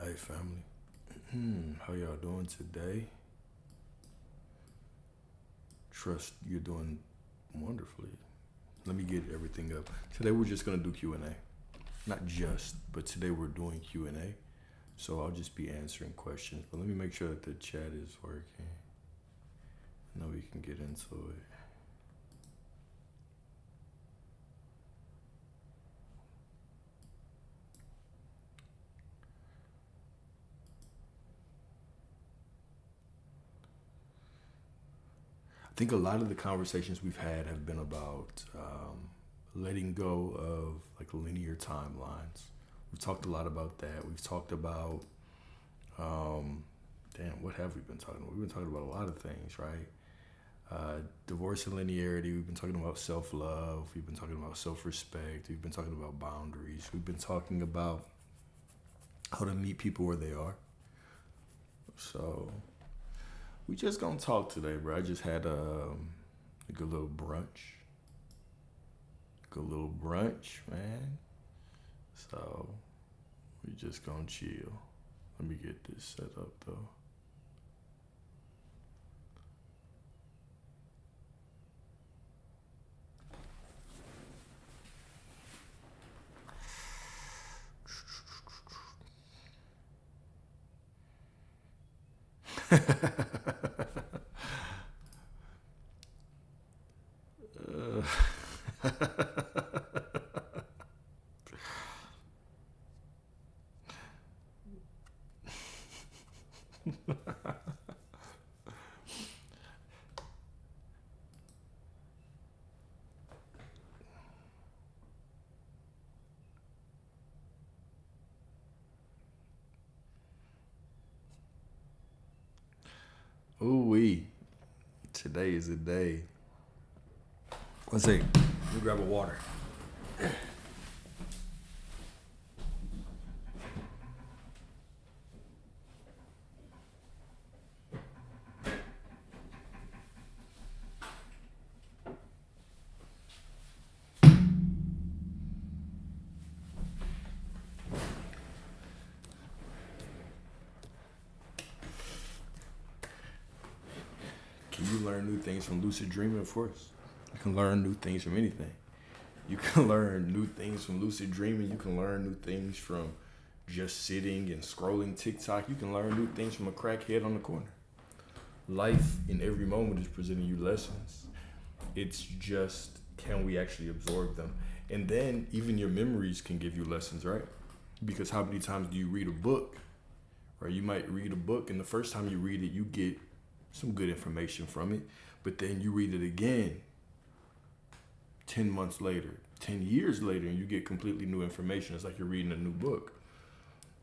Hey family, how y'all doing today? Trust you're doing wonderfully. Let me get everything up. Today we're just gonna do Q&A. Not just, but today we're doing Q&A. So I'll just be answering questions. But let me make sure that the chat is working. Now we can get into it. I think a lot of the conversations we've had have been about letting go of like linear timelines. We've talked a lot about that. We've talked about, what have we been talking about? We've been talking about a lot of things, right? Divorce and linearity. We've been talking about self-love. We've been talking about self-respect. We've been talking about boundaries. We've been talking about how to meet people where they are. So we just gonna talk today, bro. I just had a good little brunch. Good little brunch, man. So we just gonna chill. Let me get this set up though. Ooh wee. Today is a day. Let's see. Let me grab a water. Can you learn new things from lucid dreaming? Of course. You can learn new things from anything. You can learn new things from lucid dreaming. You can learn new things from just sitting and scrolling TikTok. You can learn new things from a crackhead on the corner. Life in every moment is presenting you lessons. It's just, can we actually absorb them? And then even your memories can give you lessons, right? Because how many times do you read a book? Right? You might read a book and the first time you read it, you get some good information from it. But then you read it again 10 months later, 10 years later, and you get completely new information. It's like you're reading a new book,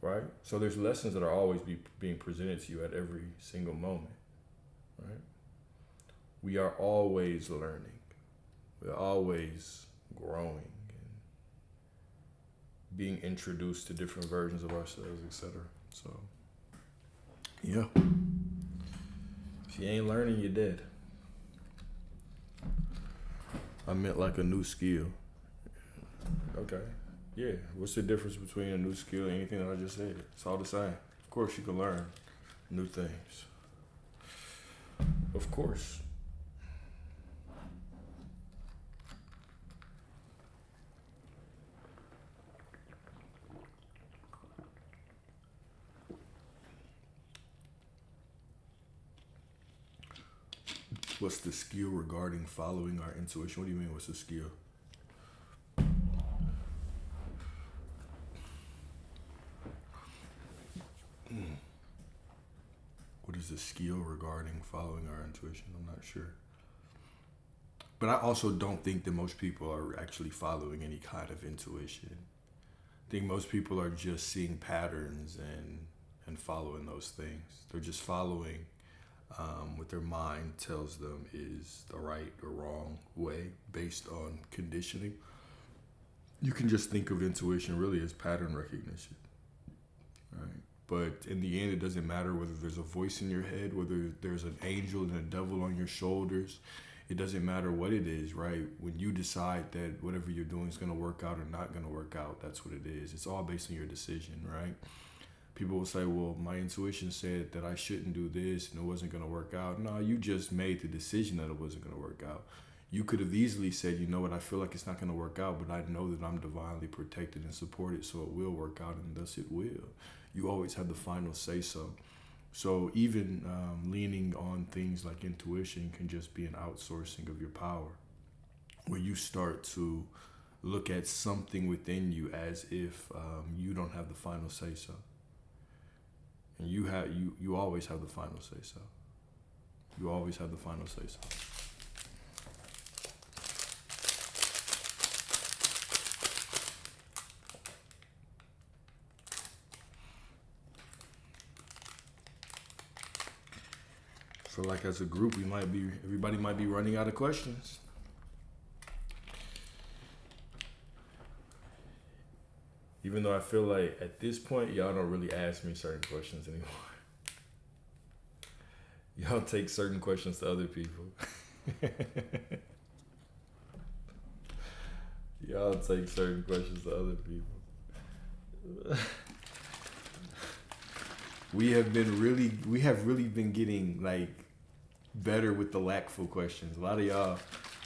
right? So there's lessons that are always being presented to you at every single moment, right? We are always learning. We're always growing and being introduced to different versions of ourselves, etc. So, yeah. If you ain't learning, you're dead. I meant like a new skill. Okay. Yeah. What's the difference between a new skill and anything that I just said? It's all the same. Of course you can learn new things. Of course. What's the skill regarding following our intuition? What do you mean, what's the skill? What is the skill regarding following our intuition? I'm not sure. But I also don't think that most people are actually following any kind of intuition. I think most people are just seeing patterns and following those things. They're just following what their mind tells them is the right or wrong way based on conditioning. You can just think of intuition really as pattern recognition, right? But in the end, it doesn't matter whether there's a voice in your head, whether there's an angel and a devil on your shoulders. It doesn't matter what it is, right? When you decide that whatever you're doing is going to work out or not going to work out, that's what it is. It's all based on your decision, right? People will say, well, my intuition said that I shouldn't do this and it wasn't going to work out. No, you just made the decision that it wasn't going to work out. You could have easily said, you know what, I feel like it's not going to work out, but I know that I'm divinely protected and supported, so it will work out, and thus it will. You always have the final say so. So even leaning on things like intuition can just be an outsourcing of your power, where you start to look at something within you as if you don't have the final say so. And you always have the final say so. You always have the final say so. So like as a group, everybody might be running out of questions. Even though I feel like at this point, y'all don't really ask me certain questions anymore. Y'all take certain questions to other people. Y'all take certain questions to other people. We have really been getting like better with the lackful questions. A lot of y'all,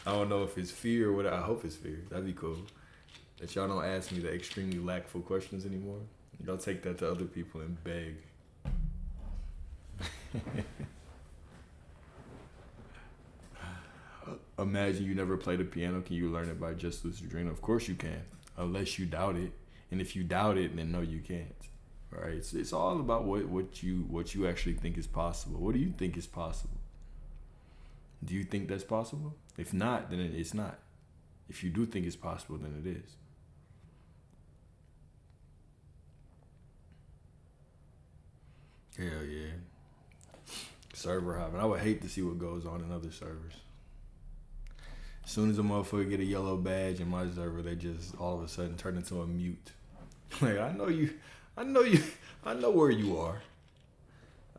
I don't know if it's fear or what. I hope it's fear. That'd be cool. That y'all don't ask me the extremely lackful questions anymore. Y'all take that to other people and beg. Imagine you never played a piano. Can you learn it by just lucid dreaming? Of course you can, unless you doubt it. And if you doubt it, then no, you can't. All right. It's all about what you actually think is possible. What do you think is possible? Do you think that's possible? If not, then it's not. If you do think it's possible, then it is. Hell yeah. Server hopping. I would hate to see what goes on in other servers. As soon as a motherfucker get a yellow badge in my server, they just all of a sudden turn into a mute. Like, I know where you are.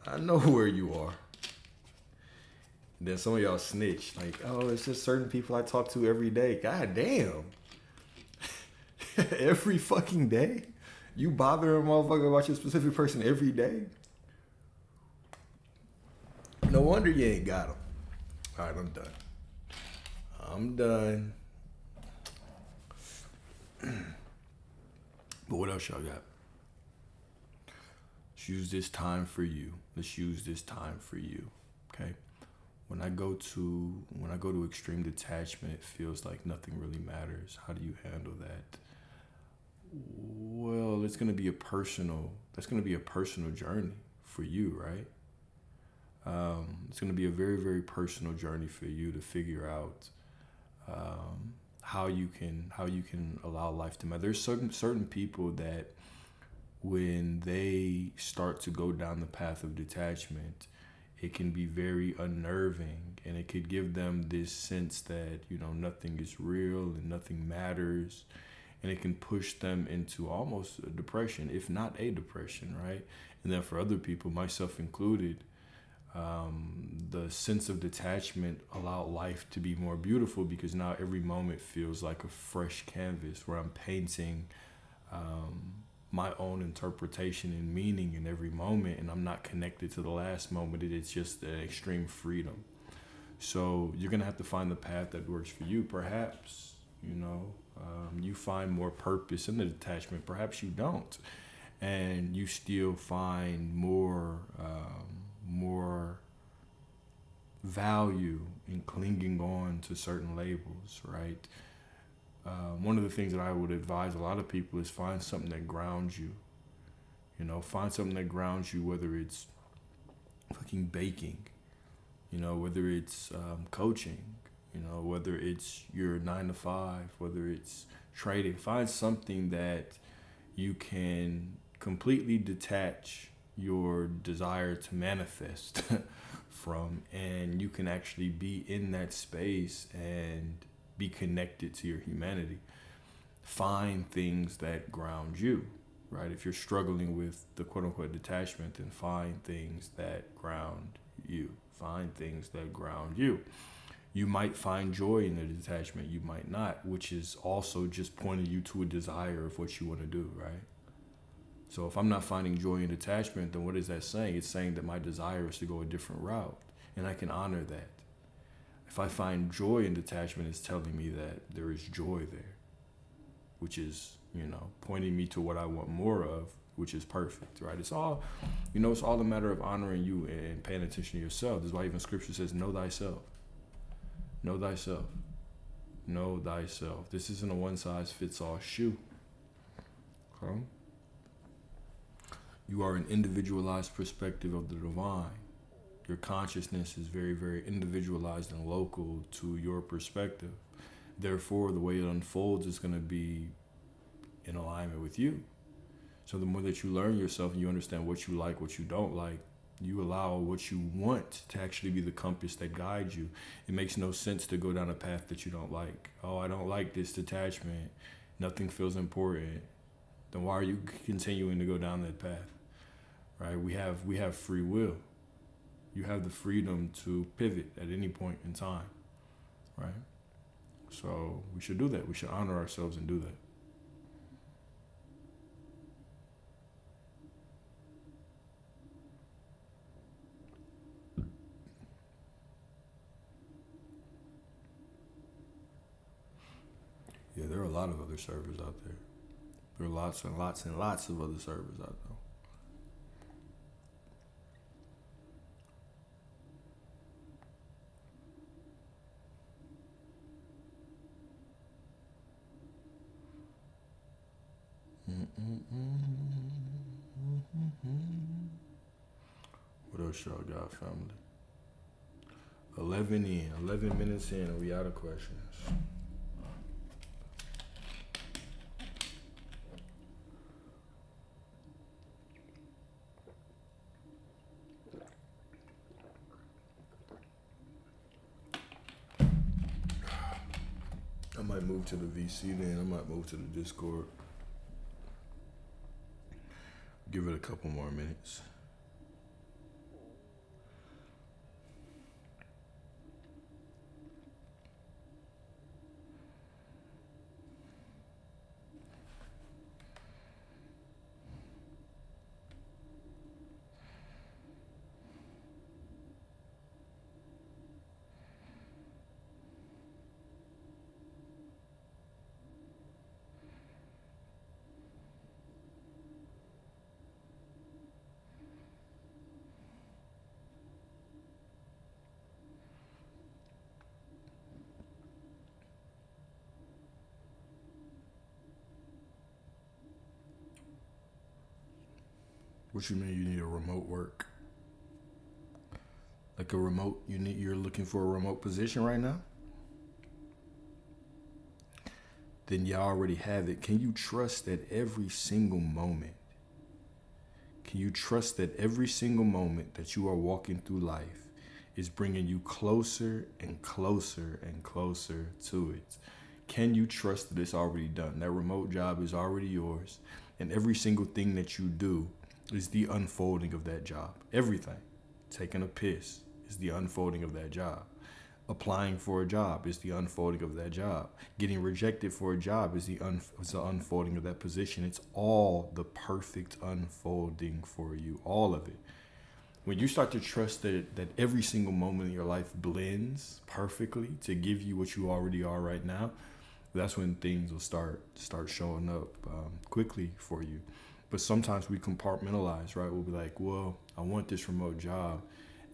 I know where you are. And then some of y'all snitch. Like, oh, it's just certain people I talk to every day. God damn. Every fucking day? You bother a motherfucker about your specific person every day? No wonder you ain't got them. All right, I'm done. But what else y'all got? Let's use this time for you. Okay? When I go to extreme detachment, it feels like nothing really matters. How do you handle that? Well, that's gonna be a personal journey for you, right? It's going to be a very, very personal journey for you to figure out how you can allow life to matter. There's certain people that when they start to go down the path of detachment, it can be very unnerving, and it could give them this sense that, you know, nothing is real and nothing matters, and it can push them into almost a depression, if not a depression, right? And then for other people, myself included, the sense of detachment allowed life to be more beautiful, because now every moment feels like a fresh canvas where I'm painting my own interpretation and meaning in every moment, and I'm not connected to the last moment. It's just an extreme freedom. So you're gonna have to find the path that works for you. Perhaps, you know, you find more purpose in the detachment. Perhaps you don't, and you still find more value in clinging on to certain labels, right? One of the things that I would advise a lot of people is find something that grounds you. You know, find something that grounds you, whether it's fucking baking, you know, whether it's coaching, you know, whether it's your 9 to 5, whether it's trading. Find something that you can completely detach your desire to manifest from, and you can actually be in that space and be connected to your humanity. Find things that ground you, right? If you're struggling with the quote unquote detachment, then find things that ground you. Find things that ground you. You might find joy in the detachment, you might not, which is also just pointing you to a desire of what you want to do, right? So if I'm not finding joy in detachment, then what is that saying? It's saying that my desire is to go a different route, and I can honor that. If I find joy in detachment, it's telling me that there is joy there, which is, pointing me to what I want more of, which is perfect, right? It's all, it's all a matter of honoring you and paying attention to yourself. This is why even scripture says, know thyself. Know thyself. Know thyself. This isn't a one-size-fits-all shoe. Okay? You are an individualized perspective of the divine. Your consciousness is very, very individualized and local to your perspective. Therefore, the way it unfolds is going to be in alignment with you. So the more that you learn yourself and you understand what you like, what you don't like, you allow what you want to actually be the compass that guides you. It makes no sense to go down a path that you don't like. Oh, I don't like this detachment. Nothing feels important. Then why are you continuing to go down that path? Right? We have free will. You have the freedom to pivot at any point in time. Right? So we should do that. We should honor ourselves and do that. Yeah, there are a lot of other servers out there. There are lots and lots and lots of other servers out there. What else y'all got, family? 11 minutes in, and we out of questions. I might move to the VC then. I might move to the Discord. Give it a couple more minutes. What you mean you need a remote work? Like a remote, you're looking for a remote position right now? Then you already have it. Can you trust that every single moment? Can you trust that every single moment that you are walking through life is bringing you closer and closer and closer to it? Can you trust that it's already done? That remote job is already yours, and every single thing that you do is the unfolding of that job. Everything. Taking a piss is the unfolding of that job. Applying for a job is the unfolding of that job. Getting rejected for a job is the unfolding of that position. It's all the perfect unfolding for you, all of it. When you start to trust that every single moment in your life blends perfectly to give you what you already are right now, that's when things will start showing up quickly for you. But sometimes we compartmentalize, right? We'll be like, well, I want this remote job,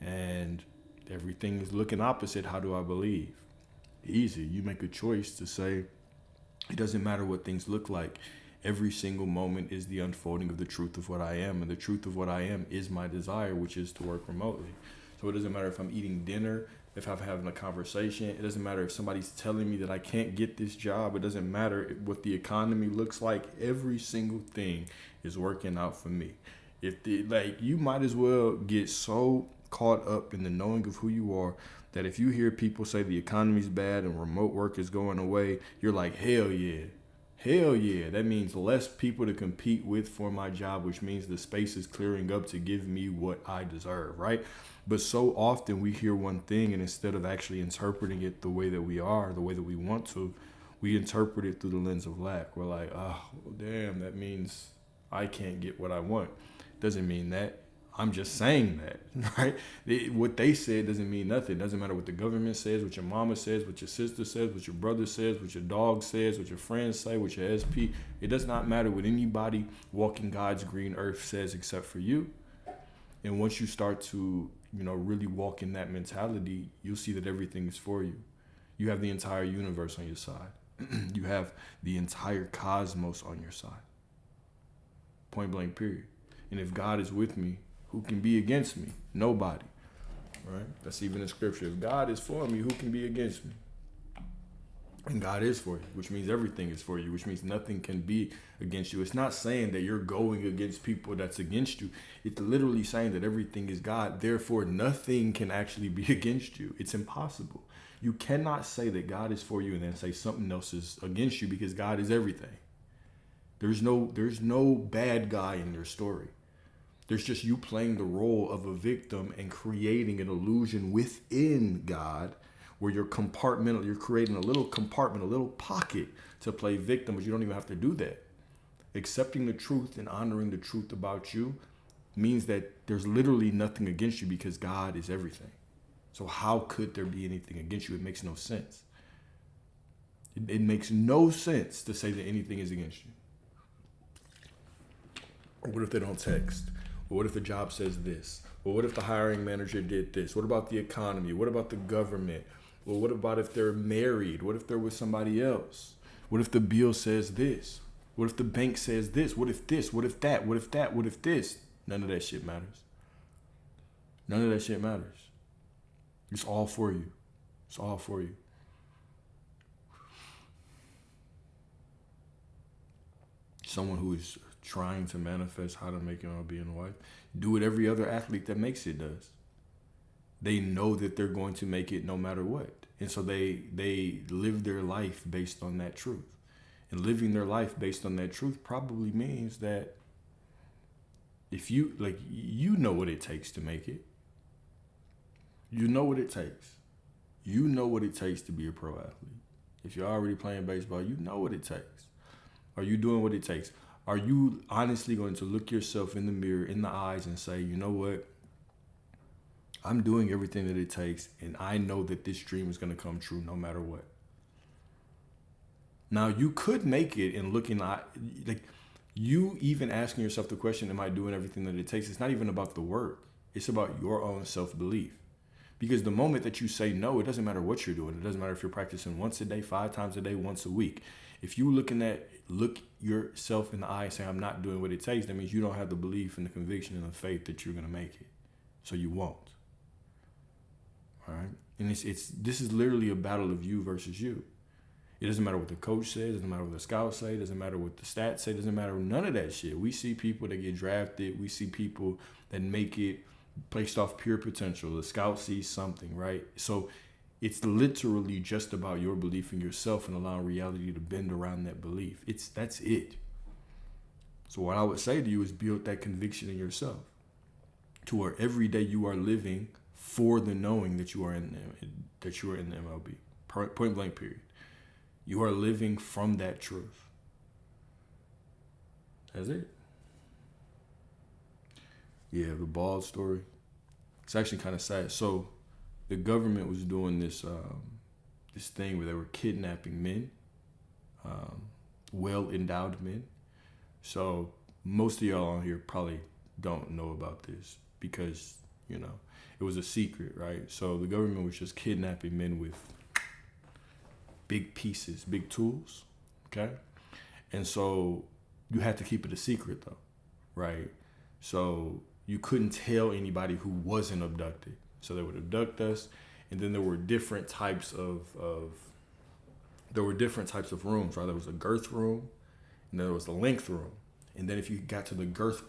and everything is looking opposite. How do I believe? Easy. You make a choice to say, it doesn't matter what things look like. Every single moment is the unfolding of the truth of what I am. And the truth of what I am is my desire, which is to work remotely. So it doesn't matter if I'm eating dinner, if I'm having a conversation. It doesn't matter if somebody's telling me that I can't get this job. It doesn't matter what the economy looks like. Every single thing is working out for me. You might as well get so caught up in the knowing of who you are that if you hear people say the economy's bad and remote work is going away, you're like, hell yeah. Hell yeah. That means less people to compete with for my job, which means the space is clearing up to give me what I deserve, right? But so often we hear one thing, and instead of actually interpreting it the way that we are, the way that we want to, we interpret it through the lens of lack. We're like, oh, damn, that means I can't get what I want. Doesn't mean that. I'm just saying that, right? What they said doesn't mean nothing. It doesn't matter what the government says, what your mama says, what your sister says, what your brother says, what your dog says, what your friends say, what your SP. It does not matter what anybody walking God's green earth says except for you. And once you start to, really walk in that mentality, you'll see that everything is for you. You have the entire universe on your side. You have the entire cosmos on your side. Point blank, period. And if God is with me, who can be against me? Nobody. Right? That's even in scripture. If God is for me, who can be against me? And God is for you, which means everything is for you, which means nothing can be against you. It's not saying that you're going against people that's against you. It's literally saying that everything is God. Therefore, nothing can actually be against you. It's impossible. You cannot say that God is for you and then say something else is against you, because God is everything. There's no bad guy in your story. There's just you playing the role of a victim and creating an illusion within God where you're creating a little compartment, a little pocket to play victim, but you don't even have to do that. Accepting the truth and honoring the truth about you means that there's literally nothing against you, because God is everything. So how could there be anything against you? It makes no sense. It makes no sense to say that anything is against you. Or what if they don't text? Or what if the job says this? Or what if the hiring manager did this? What about the economy? What about the government? Or what about if they're married? What if they're with somebody else? What if the bill says this? What if the bank says this? What if this? What if that? What if that? What if this? None of that shit matters. None of that shit matters. It's all for you. It's all for you. Someone who is trying to manifest how to make it on being a wife, do what every other athlete that makes it does. They know that they're going to make it no matter what. And so they live their life based on that truth. And living their life based on that truth probably means that if you know what it takes to make it. You know what it takes. You know what it takes to be a pro athlete. If you're already playing baseball, you know what it takes. Are you doing what it takes? Are you honestly going to look yourself in the mirror, in the eyes, and say, you know what? I'm doing everything that it takes, and I know that this dream is going to come true no matter what. Now, you could make it and looking like you even asking yourself the question, am I doing everything that it takes? It's not even about the work. It's about your own self-belief. Because the moment that you say no, it doesn't matter what you're doing. It doesn't matter if you're practicing once a day, 5 times a day, once a week. If you look yourself in the eye and say, I'm not doing what it takes, that means you don't have the belief and the conviction and the faith that you're going to make it. So you won't. All right? And this is literally a battle of you versus you. It doesn't matter what the coach says. It doesn't matter what the scouts say. It doesn't matter what the stats say. It doesn't matter none of that shit. We see people that get drafted. We see people that make it based off pure potential. The scout sees something, right? So it's literally just about your belief in yourself and allowing reality to bend around that belief. That's it. So what I would say to you is build that conviction in yourself to where every day you are living for the knowing that you are in the MLB. Point blank, period. You are living from that truth. That's it. Yeah, the bald story. It's actually kind of sad. So the government was doing this thing where they were kidnapping men, well-endowed men. So most of y'all on here probably don't know about this because, it was a secret, right? So the government was just kidnapping men with big pieces, big tools, okay? And so you had to keep it a secret though, right? So you couldn't tell anybody who wasn't abducted. So they would abduct us, and then there were different types of rooms, right? There was a girth room, and then there was the length room. And then if you got to the girth,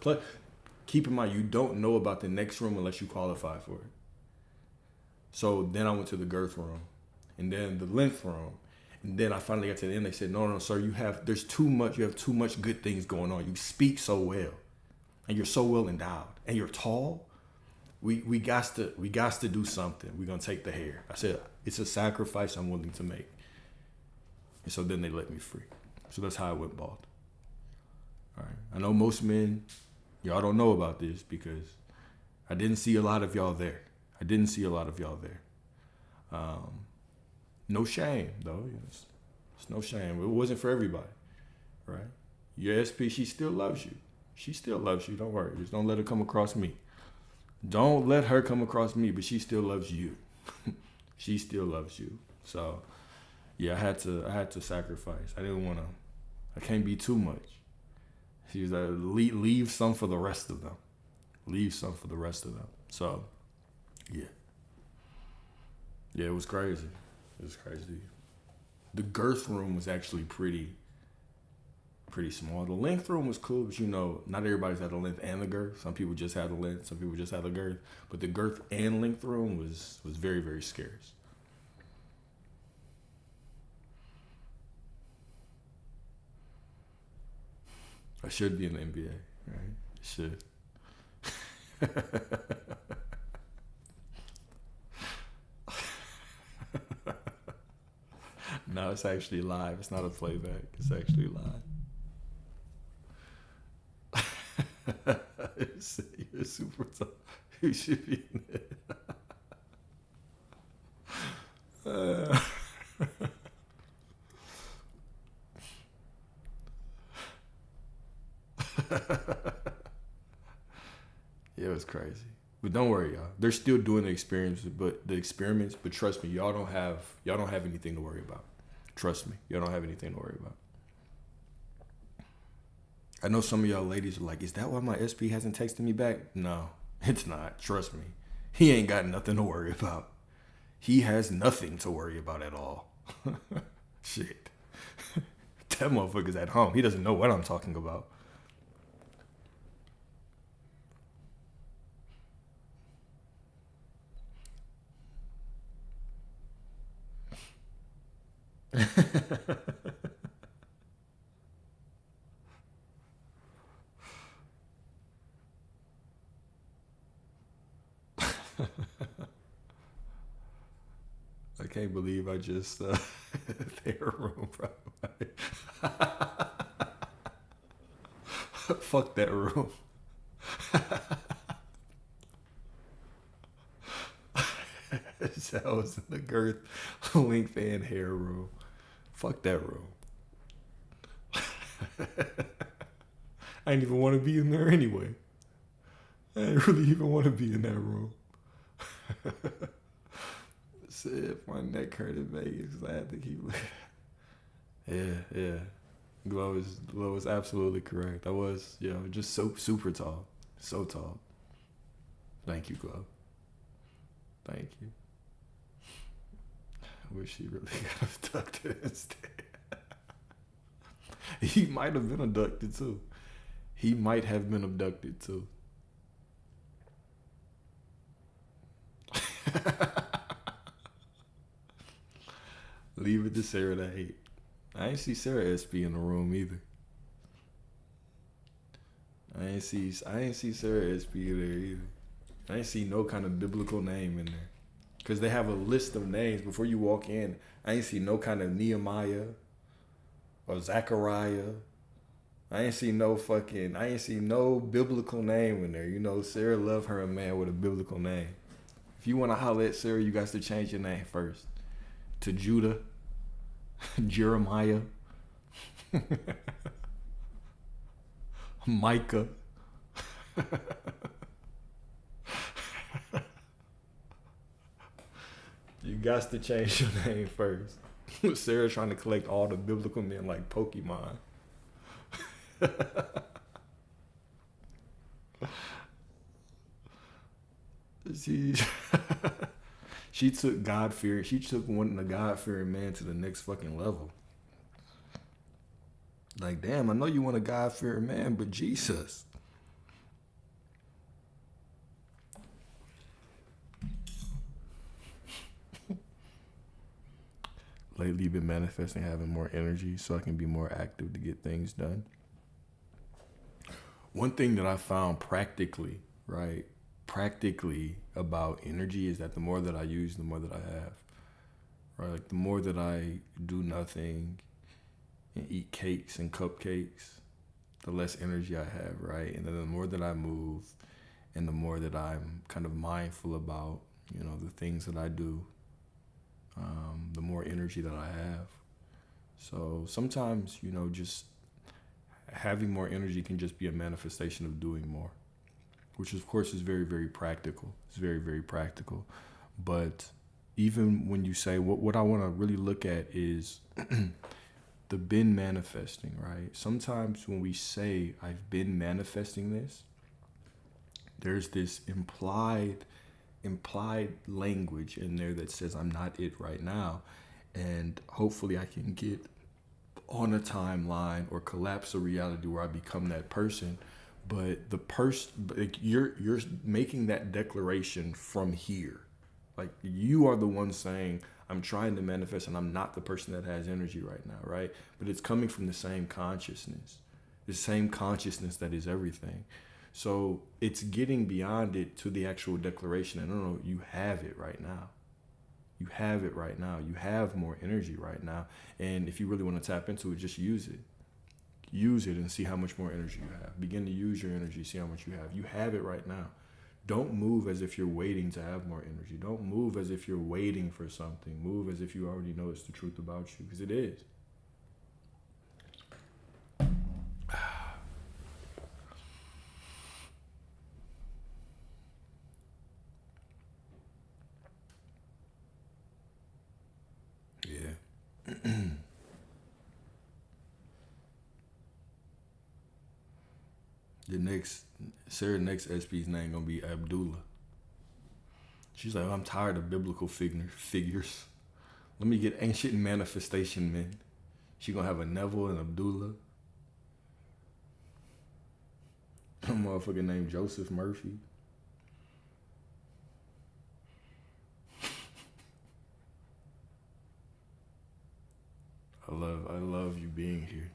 keep in mind, you don't know about the next room unless you qualify for it. So then I went to the girth room, and then the length room. And then I finally got to the end. They said, no, sir, you have too much good things going on. You speak so well, and you're so well endowed, and you're tall. We got to do something. We're gonna take the hair. I said, it's a sacrifice I'm willing to make. And so then they let me free. So that's how I went bald. All right. I know most men, y'all don't know about this because I didn't see a lot of y'all there. No shame, though. It's no shame. It wasn't for everybody, right? Your SP, she still loves you. She still loves you. Don't worry. Just don't let her come across me. Don't let her come across me, but she still loves you. She still loves you. So, yeah, I had to sacrifice. I didn't want to. I can't be too much. She was like, leave some for the rest of them. Leave some for the rest of them. So, yeah. Yeah, it was crazy. It was crazy. The girth room was actually pretty small. The length room was cool, but not everybody's had the length and the girth. Some people just had the length, some people just had the girth. But the girth and length room was very, very scarce. I should be in the NBA, right? I should. No, it's actually live. It's not a playback. It's actually live. You're super tough. You should be in it. Yeah, it was crazy. But don't worry, y'all. They're still doing the experiments, but trust me, y'all don't have anything to worry about. Trust me, y'all don't have anything to worry about. I know some of y'all ladies are like, is that why my SP hasn't texted me back? No, it's not. Trust me. He ain't got nothing to worry about. He has nothing to worry about at all. Shit. That motherfucker's at home. He doesn't know what I'm talking about. I can't believe I just their room, bro. Fuck that room. That was in the girth, length, and hair room. Fuck that room. I didn't even want to be in there anyway. I didn't really even want to be in that room. Said if my neck hurt in Vegas, I had to keep looking. Yeah. Glow is absolutely correct. I was, just so super tall. So tall. Thank you, Glow. Thank you. I wish he really got abducted instead. He might have been abducted too. Leave it to Sarah to hate. I ain't see Sarah SB in the room either. I ain't see Sarah SB there either. I ain't see no kind of biblical name in there. Because they have a list of names before you walk in. I ain't see no kind of Nehemiah or Zechariah. I ain't see no biblical name in there. Sarah loved her a man with a biblical name. If you want to holler at Sarah, you got to change your name first. To Judah, Jeremiah, Micah. You got to change your name first. Sarah trying to collect all the biblical men like Pokemon. She took God-fearing. She took wanting a God-fearing man to the next fucking level. Like, damn, I know you want a God-fearing man, but Jesus. Lately, been manifesting having more energy so I can be more active to get things done. One thing that I found practically about energy is that the more that I use, the more that I have. Right? Like the more that I do nothing and eat cakes and cupcakes, the less energy I have, right? And then the more that I move and the more that I'm kind of mindful about, the things that I do, the more energy that I have. So sometimes, just having more energy can just be a manifestation of doing more, which of course is very, very practical. It's very, very practical. But even when you say, what I want to really look at is the been manifesting, right? Sometimes when we say, I've been manifesting this, there's this implied language in there that says I'm not it right now. And hopefully I can get on a timeline or collapse a reality where I become that person. But the person, you're making that declaration from here. Like, you are the one saying, I'm trying to manifest and I'm not the person that has energy right now, right? But it's coming from the same consciousness that is everything. So it's getting beyond it to the actual declaration. And no, you have it right now. You have it right now. You have more energy right now. And if you really want to tap into it, just use it. Use it and see how much more energy you have. Begin to use your energy, see how much you have. You have it right now. Don't move as if you're waiting to have more energy. Don't move as if you're waiting for something. Move as if you already know it's the truth about you, because it is. Yeah. Sarah next SP's name gonna be Abdullah. She's like, I'm tired of biblical figures. Let me get ancient manifestation men. She gonna have a Neville and Abdullah. A motherfucker named Joseph Murphy. I love you being here.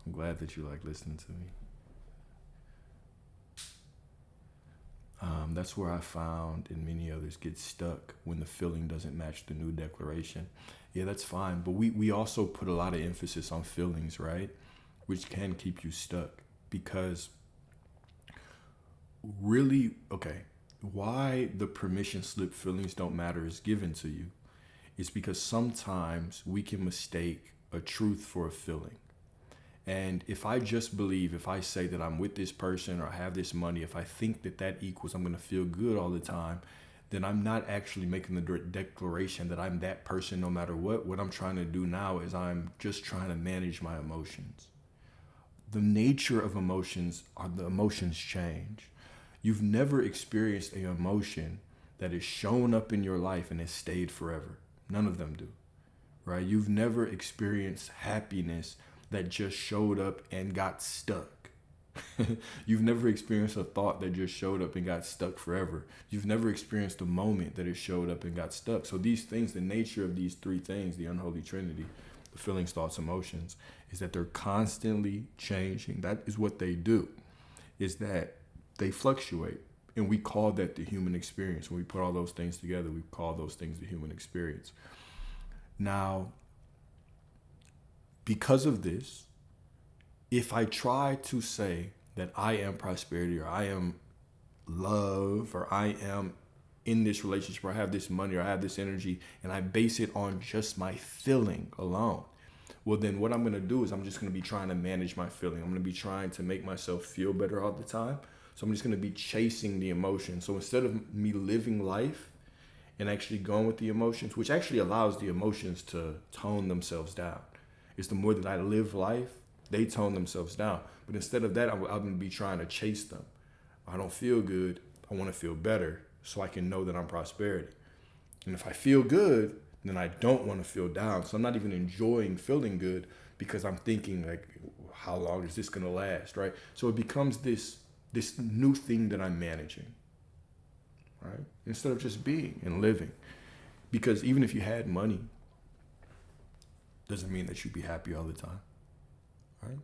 I'm glad that you like listening to me. That's where I found, and many others get stuck when the feeling doesn't match the new declaration. Yeah, that's fine. But we also put a lot of emphasis on feelings, right? Which can keep you stuck. Because really, why the permission slip feelings don't matter is given to you. It's because sometimes we can mistake a truth for a feeling. And if I say that I'm with this person or I have this money, if I think that equals I'm going to feel good all the time, then I'm not actually making the declaration that I'm that person no matter what. What I'm trying to do now is I'm just trying to manage my emotions. The nature of emotions are the emotions change. You've never experienced an emotion that has shown up in your life and has stayed forever. None of them do, right? You've never experienced happiness that just showed up and got stuck. You've never experienced a thought that just showed up and got stuck forever. You've never experienced a moment that it showed up and got stuck. So these things, the nature of these three things, the unholy trinity, the feelings, thoughts, emotions, is that they're constantly changing. That is what they do, is that they fluctuate. And we call that the human experience. When we put all those things together, we call those things the human experience. Now, because of this, if I try to say that I am prosperity or I am love or I am in this relationship or I have this money or I have this energy and I base it on just my feeling alone, well, then what I'm going to do is I'm just going to be trying to manage my feeling. I'm going to be trying to make myself feel better all the time. So I'm just going to be chasing the emotion. So instead of me living life and actually going with the emotions, which actually allows the emotions to tone themselves down. It's the more that I live life, they tone themselves down. But instead of that, I'm going to be trying to chase them. I don't feel good. I want to feel better so I can know that I'm prosperity. And if I feel good, then I don't want to feel down. So I'm not even enjoying feeling good because I'm thinking like, how long is this going to last, right? So it becomes this new thing that I'm managing, right? Instead of just being and living. Because even if you had money, doesn't mean that you'd be happy all the time, right?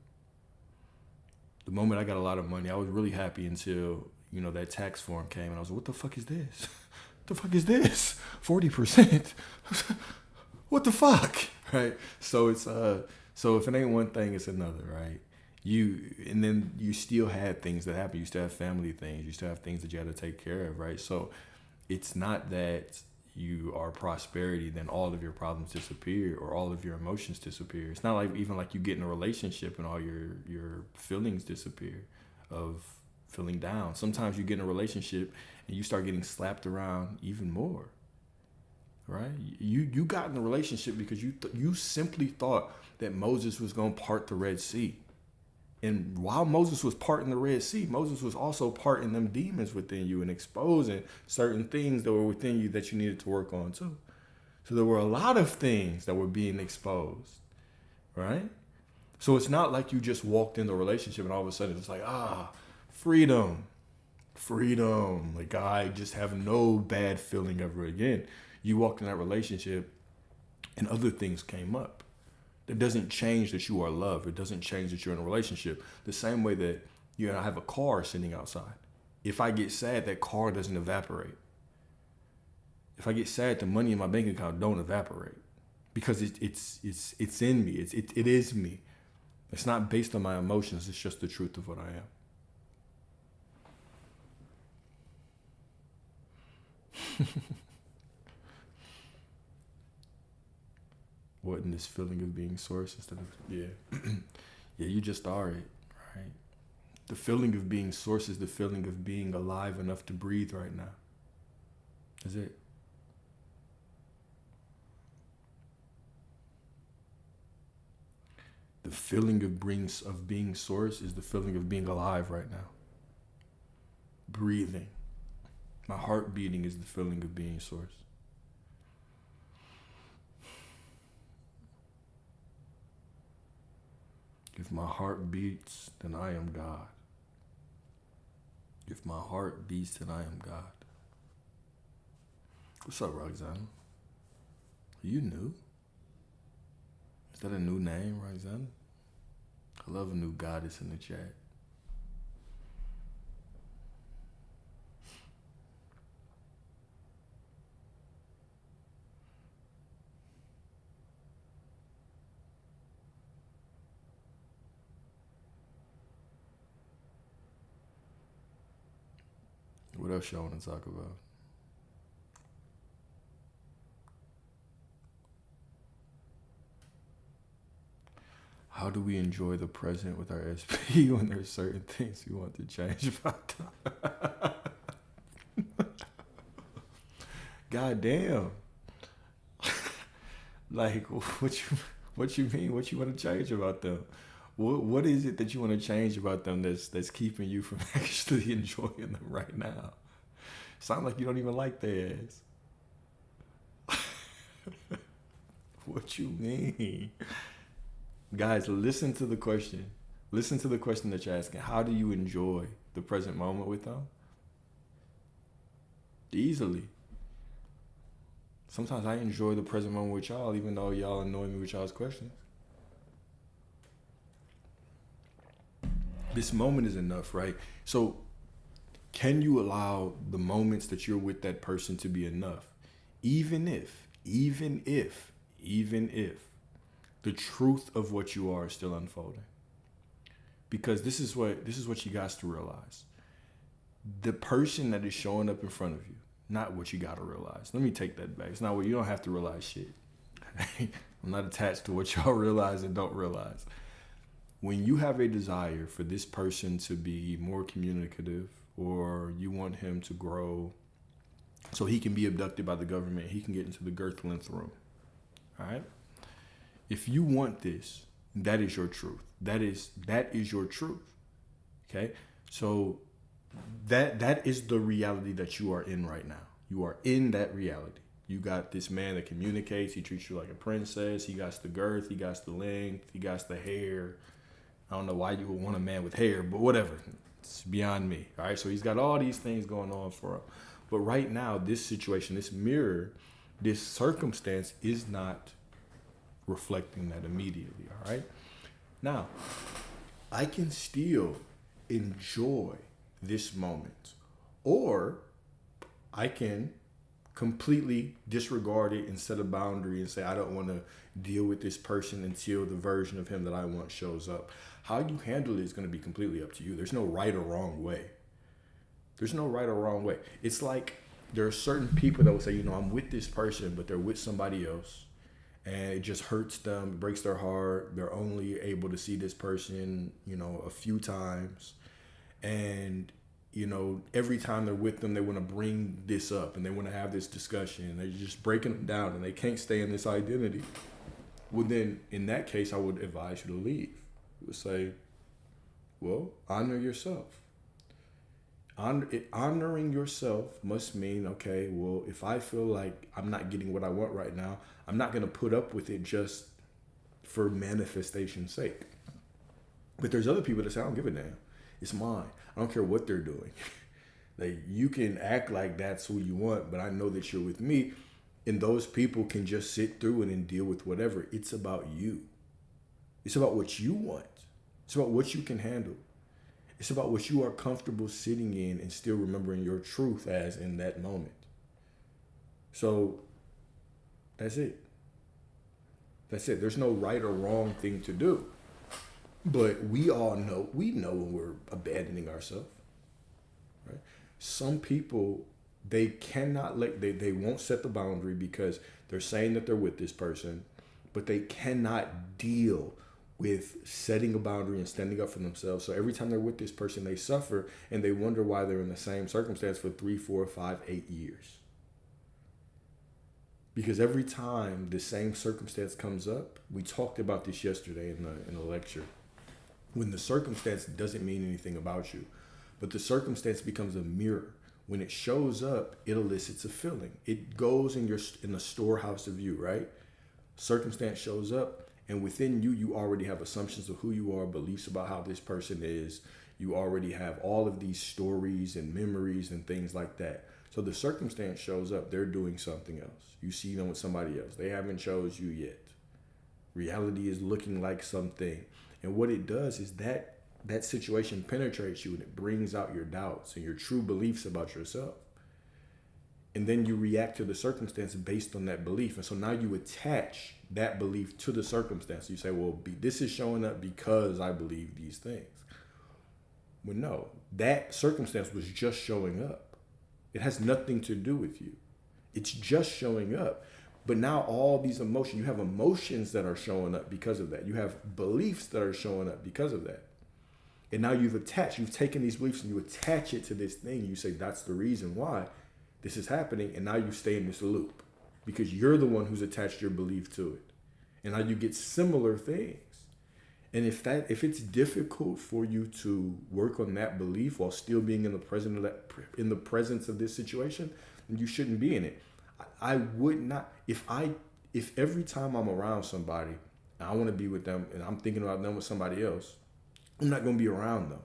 The moment I got a lot of money, I was really happy until, that tax form came and I was like, what the fuck is this? What the fuck is this? 40%? What the fuck? Right? So it's, so if it ain't one thing, it's another, right? And then you still had things that happen. You still have family things. You still have things that you had to take care of, right? So it's not that you are prosperity, then all of your problems disappear or all of your emotions disappear. It's not like even like you get in a relationship and all your feelings disappear of feeling down. Sometimes you get in a relationship and you start getting slapped around even more, right? You got in a relationship because you simply thought that Moses was going to part the Red Sea. And while Moses was parting the Red Sea, Moses was also parting them demons within you and exposing certain things that were within you that you needed to work on too. So there were a lot of things that were being exposed, right? So it's not like you just walked in the relationship and all of a sudden it's like, freedom. Like I just have no bad feeling ever again. You walked in that relationship and other things came up. It doesn't change that you are loved. It doesn't change that you're in a relationship. The same way that you and I have a car sitting outside. If I get sad, that car doesn't evaporate. If I get sad, the money in my bank account don't evaporate because it's in me. It is me. It's not based on my emotions. It's just the truth of what I am. What in this feeling of being source instead of yeah, you just are it, right? The feeling of being source is the feeling of being alive enough to breathe right now. That's it. The feeling of being source is the feeling of being alive right now. Breathing. My heart beating is the feeling of being source. If my heart beats, then I am God. If my heart beats, then I am God. What's up, Roxanne? Are you new? Is that a new name, Roxanne? I love a new goddess in the chat. What else y'all want to talk about? How do we enjoy the present with our SP when there's certain things we want to change about them? God damn. Like, what you mean? What you want to change about them? What is it that you want to change about them that's keeping you from actually enjoying them right now? Sound like you don't even like their ass. What you mean? Guys, listen to the question. Listen to the question that you're asking. How do you enjoy the present moment with them? Easily. Sometimes I enjoy the present moment with y'all, even though y'all annoy me with y'all's questions. This moment is enough, right? So can you allow the moments that you're with that person to be enough? Even if the truth of what you are is still unfolding. Because this is what you got to realize. The person that is showing up in front of you, not what you got to realize. Let me take that back. It's not what you don't have to realize shit. I'm not attached to what y'all realize and don't realize. When you have a desire for this person to be more communicative, or you want him to grow so he can be abducted by the government, he can get into the girth length room. All right? If you want this, that is your truth. That is your truth. Okay? So that is the reality that you are in right now. You are in that reality. You got this man that communicates. He treats you like a princess. He got the girth. He got the length. He got the hair. I don't know why you would want a man with hair, but whatever. It's beyond me. All right. So he's got all these things going on for him. But right now, this situation, this mirror, this circumstance is not reflecting that immediately. All right. Now, I can still enjoy this moment, or I can completely disregard it and set a boundary and say, I don't want to deal with this person until the version of him that I want shows up. How you handle it is going to be completely up to you. There's no right or wrong way. There's no right or wrong way. It's like there are certain people that will say, I'm with this person, but they're with somebody else. And it just hurts them, it breaks their heart. They're only able to see this person, a few times. And, every time they're with them, they want to bring this up and they want to have this discussion. And they're just breaking them down and they can't stay in this identity. Well, then in that case, I would advise you to leave. You would say, well, honor yourself. Honoring yourself must mean, okay, well, if I feel like I'm not getting what I want right now, I'm not going to put up with it just for manifestation's sake. But there's other people that say, I don't give a damn. It's mine. I don't care what they're doing. Like, you can act like that's who you want, but I know that you're with me. And those people can just sit through it and deal with whatever. It's about you. It's about what you want. It's about what you can handle. It's about what you are comfortable sitting in and still remembering your truth as in that moment. So that's it. That's it. There's no right or wrong thing to do. But we know when we're abandoning ourselves. Right? Some people, they won't set the boundary because they're saying that they're with this person, but they cannot deal with setting a boundary and standing up for themselves. So every time they're with this person, they suffer and they wonder why they're in the same circumstance for 3, 4, 5, 8 years. Because every time the same circumstance comes up, we talked about this yesterday in the lecture. When the circumstance doesn't mean anything about you, but the circumstance becomes a mirror. When it shows up, it elicits a feeling. It goes in the storehouse of you, right? Circumstance shows up. And within you, you already have assumptions of who you are, beliefs about how this person is. You already have all of these stories and memories and things like that. So the circumstance shows up. They're doing something else. You see them with somebody else. They haven't chose you yet. Reality is looking like something. And what it does is that situation penetrates you and it brings out your doubts and your true beliefs about yourself. And then you react to the circumstance based on that belief. And so now you attach that belief to the circumstance. You say, well, this is showing up because I believe these things. Well, no, that circumstance was just showing up. It has nothing to do with you. It's just showing up. But now all these emotions, you have emotions that are showing up because of that. You have beliefs that are showing up because of that. And now you've taken these beliefs and you attach it to this thing. You say, that's the reason why this is happening, and now you stay in this loop because you're the one who's attached your belief to it. And now you get similar things. And if it's difficult for you to work on that belief while still being in the presence of this situation, then you shouldn't be in it. I would not, if every time I'm around somebody and I want to be with them and I'm thinking about them with somebody else, I'm not going to be around them.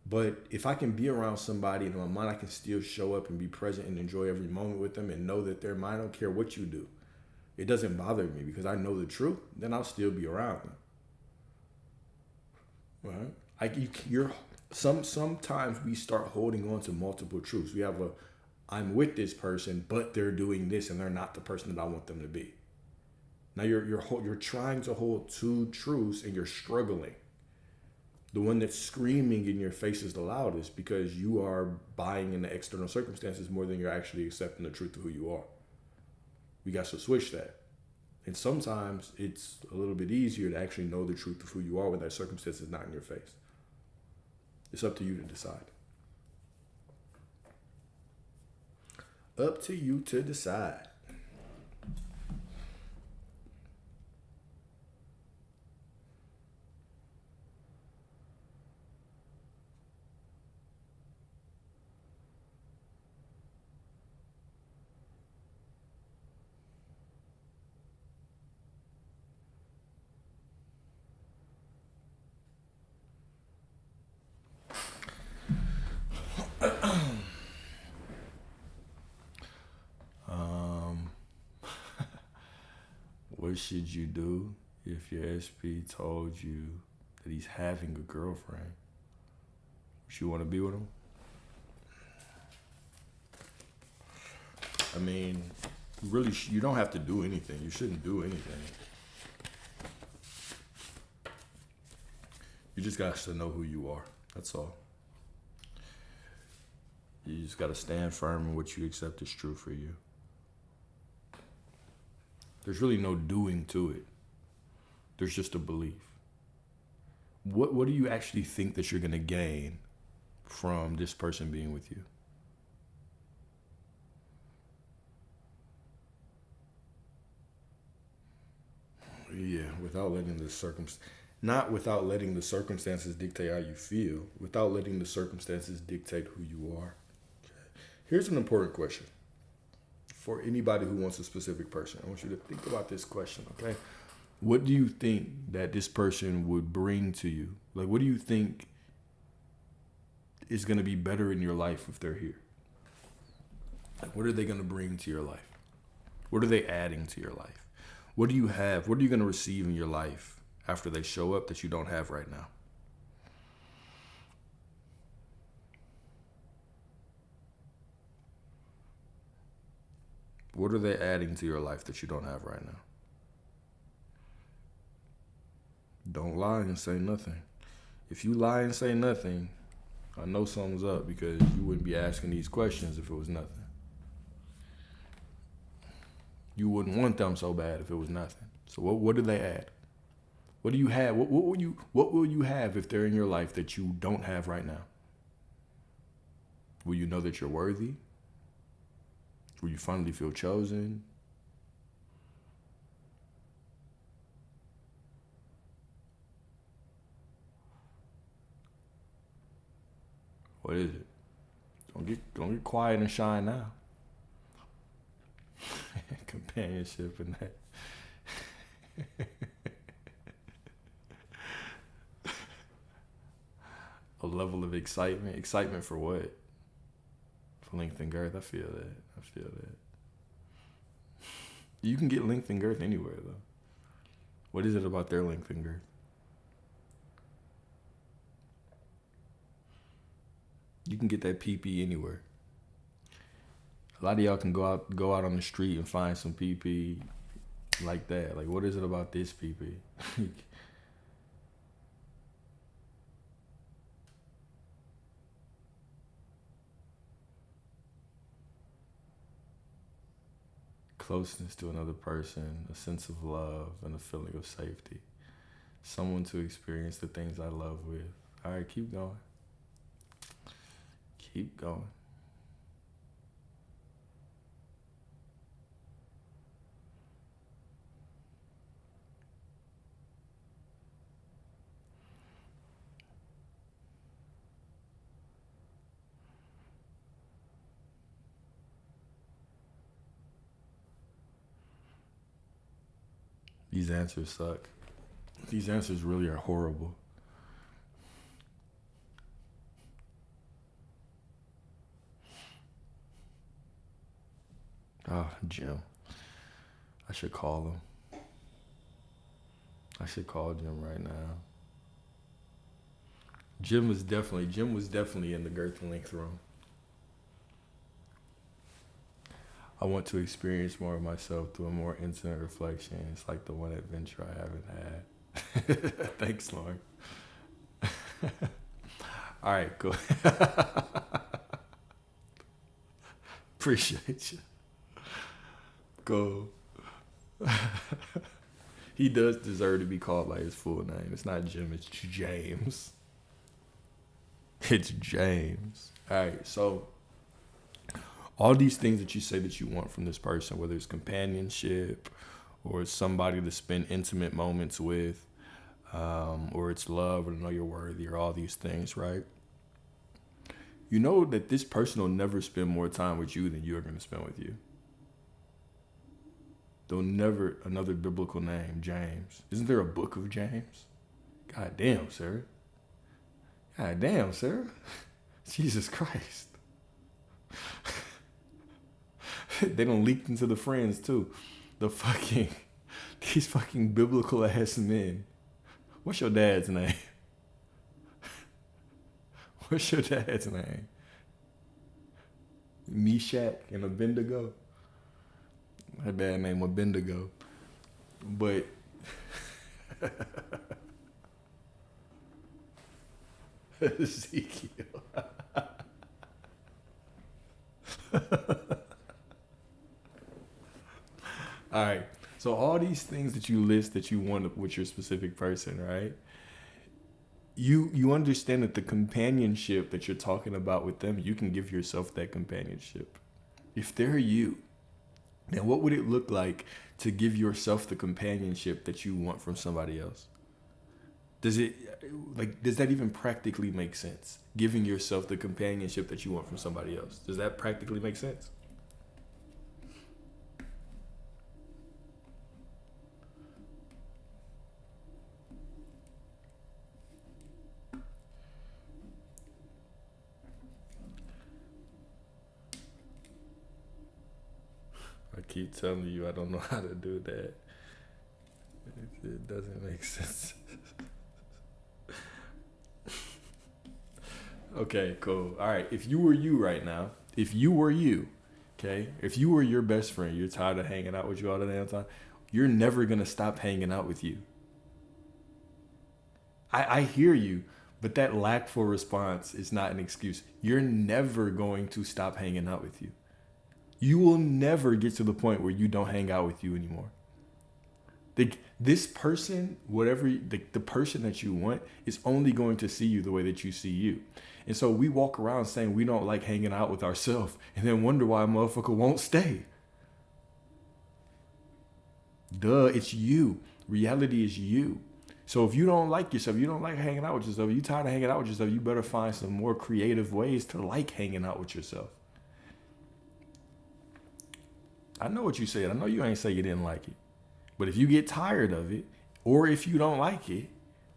But if I can be around somebody in my mind, I can still show up and be present and enjoy every moment with them and know that they're mine. I don't care what you do. It doesn't bother me because I know the truth. Then I'll still be around them. Right? Sometimes we start holding on to multiple truths. We have I'm with this person, but they're doing this and they're not the person that I want them to be. Now you're trying to hold two truths and you're struggling. The one that's screaming in your face is the loudest because you are buying into external circumstances more than you're actually accepting the truth of who you are. We got to switch that. And sometimes it's a little bit easier to actually know the truth of who you are when that circumstance is not in your face. It's up to you to decide. Up to you to decide. What should you do if your SP told you that he's having a girlfriend? Would you want to be with him? I mean, really, you don't have to do anything. You shouldn't do anything. You just got to know who you are. That's all. You just got to stand firm in what you accept is true for you. There's really no doing to it. There's just a belief. What do you actually think that you're going to gain from this person being with you? Yeah, without letting the circumstances dictate how you feel, without letting the circumstances dictate who you are. Okay. Here's an important question for anybody who wants a specific person. I want you to think about this question, okay? What do you think that this person would bring to you? Like, what do you think is going to be better in your life if they're here? Like, what are they going to bring to your life? What are they adding to your life? What do you have? What are you going to receive in your life after they show up that you don't have right now? What are they adding to your life that you don't have right now? Don't lie and say nothing. If you lie and say nothing, I know something's up, because you wouldn't be asking these questions if it was nothing. You wouldn't want them so bad if it was nothing. So what do they add? What do you have? What will you have if they're in your life that you don't have right now? Will you know that you're worthy? Will you finally feel chosen? What is it? Don't get quiet and shine now. Companionship and that. A level of excitement. Excitement for what? For length and girth. I feel that. You can get length and girth anywhere, though. What is it about their length and girth? You can get that PP anywhere. A lot of y'all can go out on the street and find some PP like that. Like, what is it about this PP? Closeness to another person, a sense of love, and a feeling of safety. Someone to experience the things I love with. All right, keep going. Keep going. These answers suck. These answers really are horrible. Oh, Jim. I should call him. I should call Jim right now. Jim was definitely in the girth and length room. I want to experience more of myself through a more intimate reflection. It's like the one adventure I haven't had. Thanks, Lauren. All right, cool. Appreciate you. Go. He does deserve to be called by his full name. It's not Jim, it's James. It's James. All right, so all these things that you say that you want from this person, whether it's companionship or it's somebody to spend intimate moments with, or it's love or to know you're worthy, or all these things, right? You know that this person will never spend more time with you than you're going to spend with you. They'll never, another biblical name, James. Isn't there a book of James? God damn, Sarah. God damn, Sarah. Jesus Christ. They done leaked into the friends too. These fucking biblical ass men. What's your dad's name? What's your dad's name? Meshach and Abednego. Her dad named him Bendigo. But Ezekiel. All right. So all these things that you list that you want with your specific person, right? You understand that the companionship that you're talking about with them, you can give yourself that companionship. If they're you, then what would it look like to give yourself the companionship that you want from somebody else? Does that even practically make sense? Giving yourself the companionship that you want from somebody else. Does that practically make sense? I keep telling you I don't know how to do that. It doesn't make sense. Okay, cool. All right. If you were you right now, if you were you, okay, if you were your best friend, you're tired of hanging out with you all the damn time, you're never going to stop hanging out with you. I hear you, but that lack for response is not an excuse. You're never going to stop hanging out with you. You will never get to the point where you don't hang out with you anymore. This person, the person that you want, is only going to see you the way that you see you. And so we walk around saying we don't like hanging out with ourselves and then wonder why a motherfucker won't stay. Duh, it's you. Reality is you. So if you don't like yourself, you don't like hanging out with yourself, you tired of hanging out with yourself, you better find some more creative ways to like hanging out with yourself. I know what you said. I know you ain't say you didn't like it. But if you get tired of it, or if you don't like it,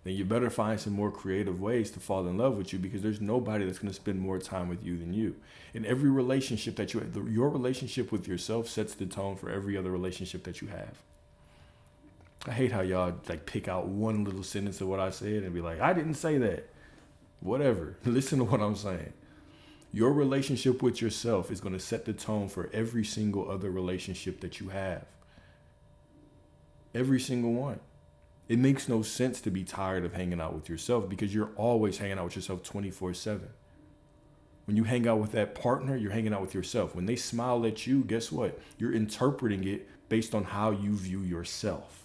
then you better find some more creative ways to fall in love with you, because there's nobody that's going to spend more time with you than you. In every relationship that your relationship with yourself sets the tone for every other relationship that you have. I hate how y'all pick out one little sentence of what I said and be like, I didn't say that. Whatever. Listen to what I'm saying. Your relationship with yourself is going to set the tone for every single other relationship that you have. Every single one. It makes no sense to be tired of hanging out with yourself, because you're always hanging out with yourself 24/7. When you hang out with that partner, you're hanging out with yourself. When they smile at you, guess what? You're interpreting it based on how you view yourself.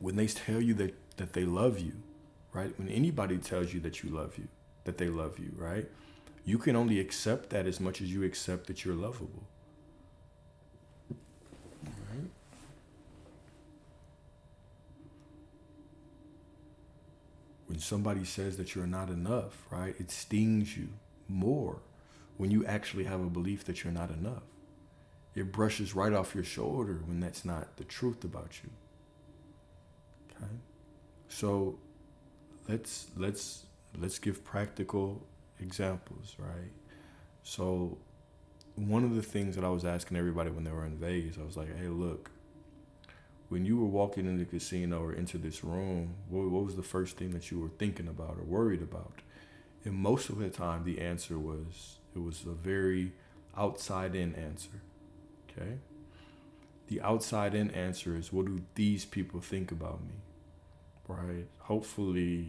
When they tell you that they love you, right? When anybody tells you that you love you, that they love you, right? You can only accept that as much as you accept that you're lovable. Right? When somebody says that you're not enough, right? It stings you more when you actually have a belief that you're not enough. It brushes right off your shoulder when that's not the truth about you. Okay? So let's give practical examples, right? So one of the things that I was asking everybody when they were in Vegas, I was like, hey, look, when you were walking in the casino or into this room, what was the first thing that you were thinking about or worried about? And most of the time, the answer was, it was a very outside-in answer, okay? The outside-in answer is, what do these people think about me? Right? Hopefully,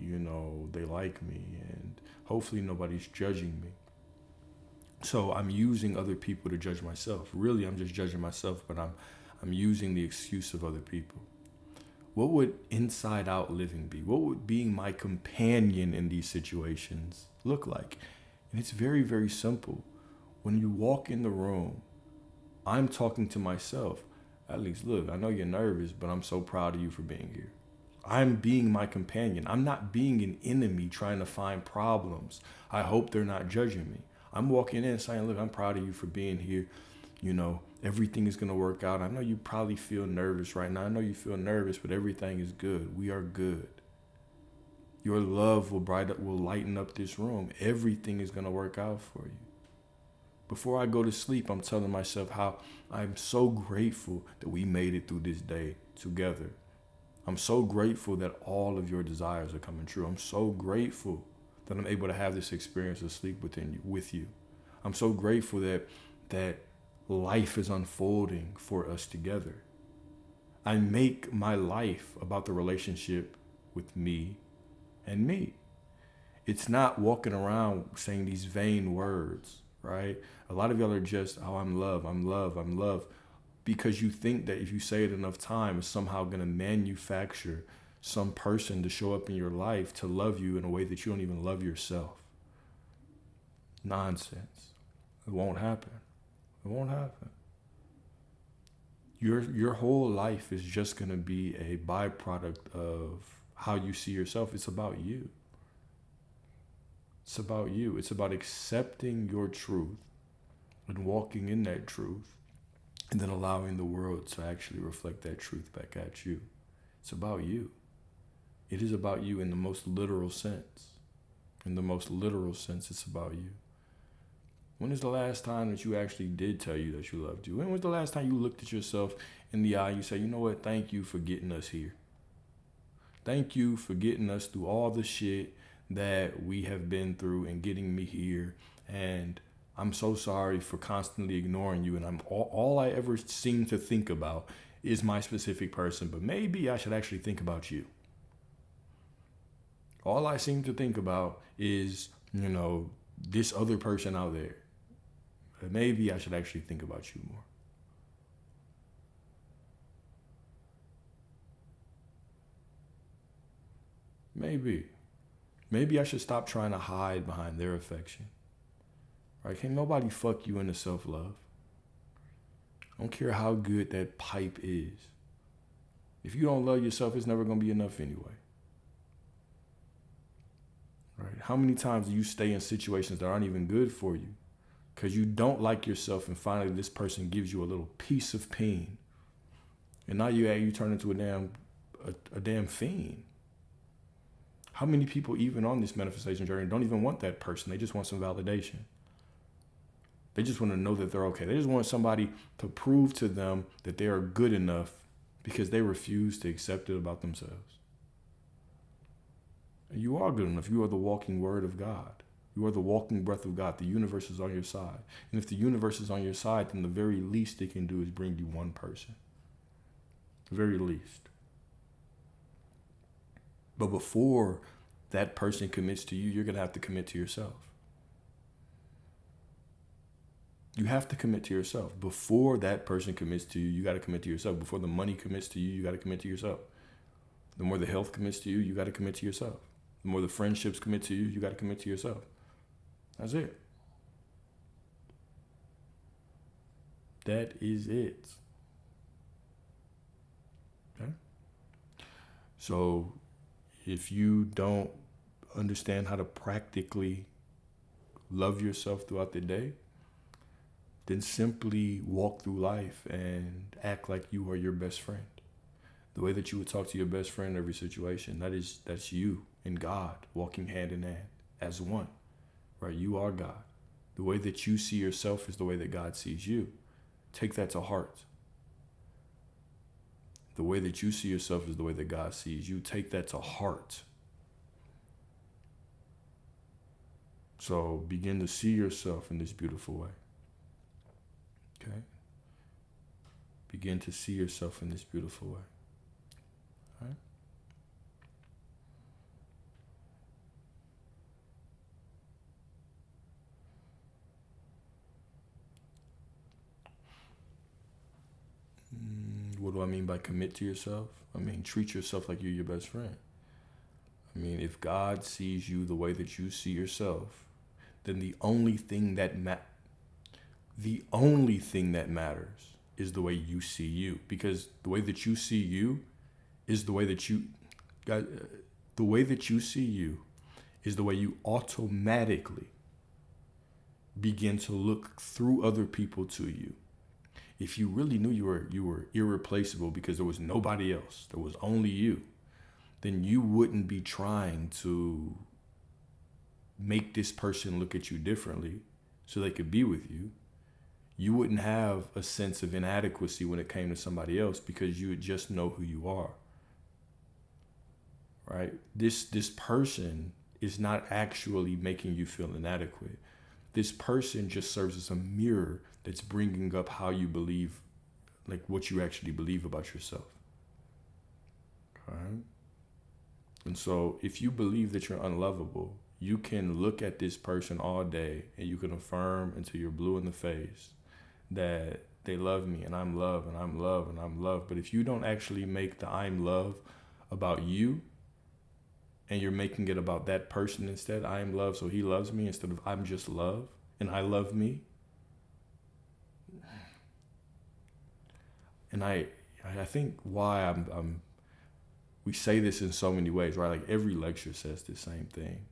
they like me, and hopefully nobody's judging me. So I'm using other people to judge myself. Really, I'm just judging myself, but I'm using the excuse of other people. What would inside out living be? What would being my companion in these situations look like? And it's very, very simple. When you walk in the room, I'm talking to myself. At least, look, I know you're nervous, but I'm so proud of you for being here. I'm being my companion. I'm not being an enemy trying to find problems. I hope they're not judging me. I'm walking in saying, look, I'm proud of you for being here. Everything is going to work out. I know you probably feel nervous right now. I know you feel nervous, but everything is good. We are good. Your love will lighten up this room. Everything is going to work out for you. Before I go to sleep, I'm telling myself how I'm so grateful that we made it through this day together. I'm so grateful that all of your desires are coming true. I'm so grateful that I'm able to have this experience of sleep with you. I'm so grateful that life is unfolding for us together. I make my life about the relationship with me and me. It's not walking around saying these vain words, right? A lot of y'all are just, oh, I'm love, I'm love, I'm love. Because you think that if you say it enough times, it's somehow going to manufacture some person to show up in your life to love you in a way that you don't even love yourself. Nonsense. It won't happen. It won't happen. Your whole life is just going to be a byproduct of how you see yourself. It's about you. It's about you. It's about accepting your truth and walking in that truth and then allowing the world to actually reflect that truth back at you. It's about you. It is about you in the most literal sense. In the most literal sense, it's about you. When is the last time that you actually did tell you that you loved you? When was the last time you looked at yourself in the eye and you said, you know what, thank you for getting us here. Thank you for getting us through all the shit that we have been through and getting me here. And I'm so sorry for constantly ignoring you. And all I ever seem to think about is my specific person. But maybe I should actually think about you. All I seem to think about is, this other person out there. Maybe I should actually think about you more. Maybe I should stop trying to hide behind their affection. Right? Can't nobody fuck you into self-love. I don't care how good that pipe is. If you don't love yourself, it's never going to be enough anyway. Right? How many times do you stay in situations that aren't even good for you because you don't like yourself, and finally this person gives you a little piece of pain, and now you turn into a damn fiend? How many people, even on this manifestation journey, don't even want that person? They just want some validation. They just want to know that they're okay. They just want somebody to prove to them that they are good enough because they refuse to accept it about themselves. And you are good enough. You are the walking word of God. You are the walking breath of God. The universe is on your side. And if the universe is on your side, then the very least it can do is bring you one person. The very least. But before that person commits to you, you're going to have to commit to yourself. You have to commit to yourself. Before that person commits to you, you got to commit to yourself. Before the money commits to you, you got to commit to yourself. The more the health commits to you, you got to commit to yourself. The more the friendships commit to you, you got to commit to yourself. That's it. That is it. Okay? So if you don't understand how to practically love yourself throughout the day, then simply walk through life and act like you are your best friend. The way that you would talk to your best friend in every situation, that's you and God walking hand in hand as one, right? You are God. The way that you see yourself is the way that God sees you. Take that to heart. The way that you see yourself is the way that God sees you. Take that to heart. So begin to see yourself in this beautiful way. Okay? Begin to see yourself in this beautiful way. All right? What do I mean by commit to yourself? I mean, treat yourself like you're your best friend. I mean, if God sees you the way that you see yourself, then the only thing that matters is the way you see you. Because the way that you see you is the way that you see you is the way you automatically begin to look through other people to you. If you really knew you were irreplaceable because there was nobody else, there was only you, then you wouldn't be trying to make this person look at you differently so they could be with you. You wouldn't have a sense of inadequacy when it came to somebody else because you would just know who you are. right? This person is not actually making you feel inadequate. This person just serves as a mirror that's bringing up how you believe, like what you actually believe about yourself. Okay? And so if you believe that you're unlovable, you can look at this person all day and you can affirm until you're blue in the face that they love me and I'm love and I'm love and I'm love. But if you don't actually make the I'm love about you and you're making it about that person instead, I am love so he loves me, instead of I'm just love and I love me. And I think why I'm we say this in so many ways, right? Like every lecture says the same thing.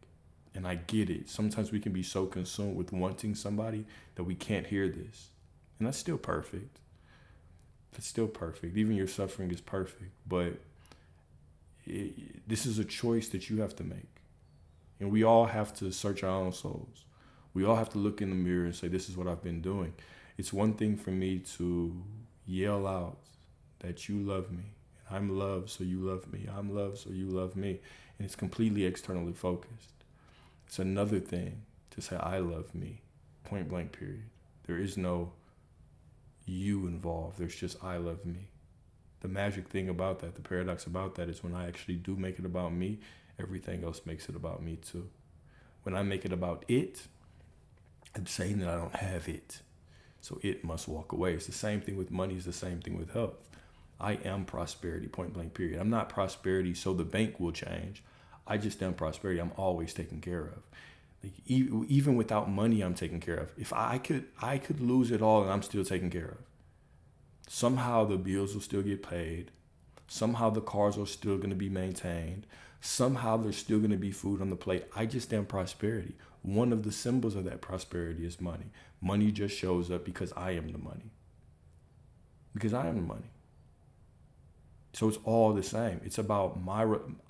And I get it. Sometimes we can be so consumed with wanting somebody that we can't hear this. And that's still perfect. That's still perfect. Even your suffering is perfect. But this is a choice that you have to make. And we all have to search our own souls. We all have to look in the mirror and say, this is what I've been doing. It's one thing for me to yell out that you love me. I'm love, so you love me. I'm love, so you love me. And it's completely externally focused. It's another thing to say, I love me, point blank, period. There is no you involved. There's just I love me. The magic thing about that, the paradox about that, is when I actually do make it about me, everything else makes it about me too. When I make it about it, I'm saying that I don't have it. So it must walk away. It's the same thing with money. It's the same thing with health. I am prosperity, point blank, period. I'm not prosperity so the bank will change. I just am prosperity. I'm always taken care of. Like, even without money, I'm taken care of. If I could lose it all and I'm still taken care of. Somehow the bills will still get paid. Somehow the cars are still going to be maintained. Somehow there's still going to be food on the plate. I just am prosperity. One of the symbols of that prosperity is money. Money just shows up because I am the money. Because I am the money. So it's all the same. It's about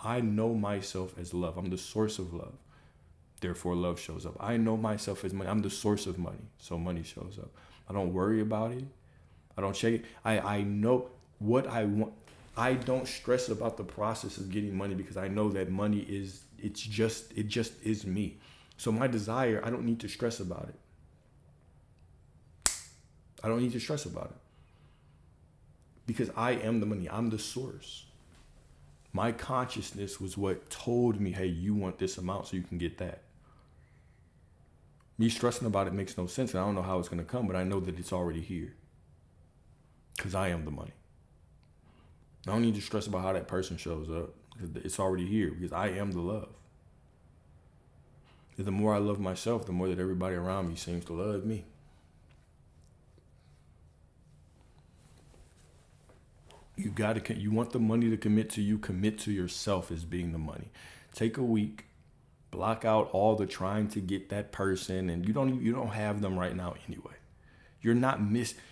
I know myself as love. I'm the source of love. Therefore, love shows up. I know myself as money. I'm the source of money. So money shows up. I don't worry about it. I don't check it. I know what I want. I don't stress about the process of getting money because I know that money it just is me. So my desire, I don't need to stress about it. I don't need to stress about it. Because I am the money. I'm the source. My consciousness was what told me, hey, you want this amount so you can get that. Me stressing about it makes no sense. And I don't know how it's going to come, but I know that it's already here. Because I am the money. I don't need to stress about how that person shows up. It's already here because I am the love. And the more I love myself, the more that everybody around me seems to love me. You want the money to commit to you, commit to yourself as being the money. Take a week, block out all the trying to get that person, and you don't have them right now anyway.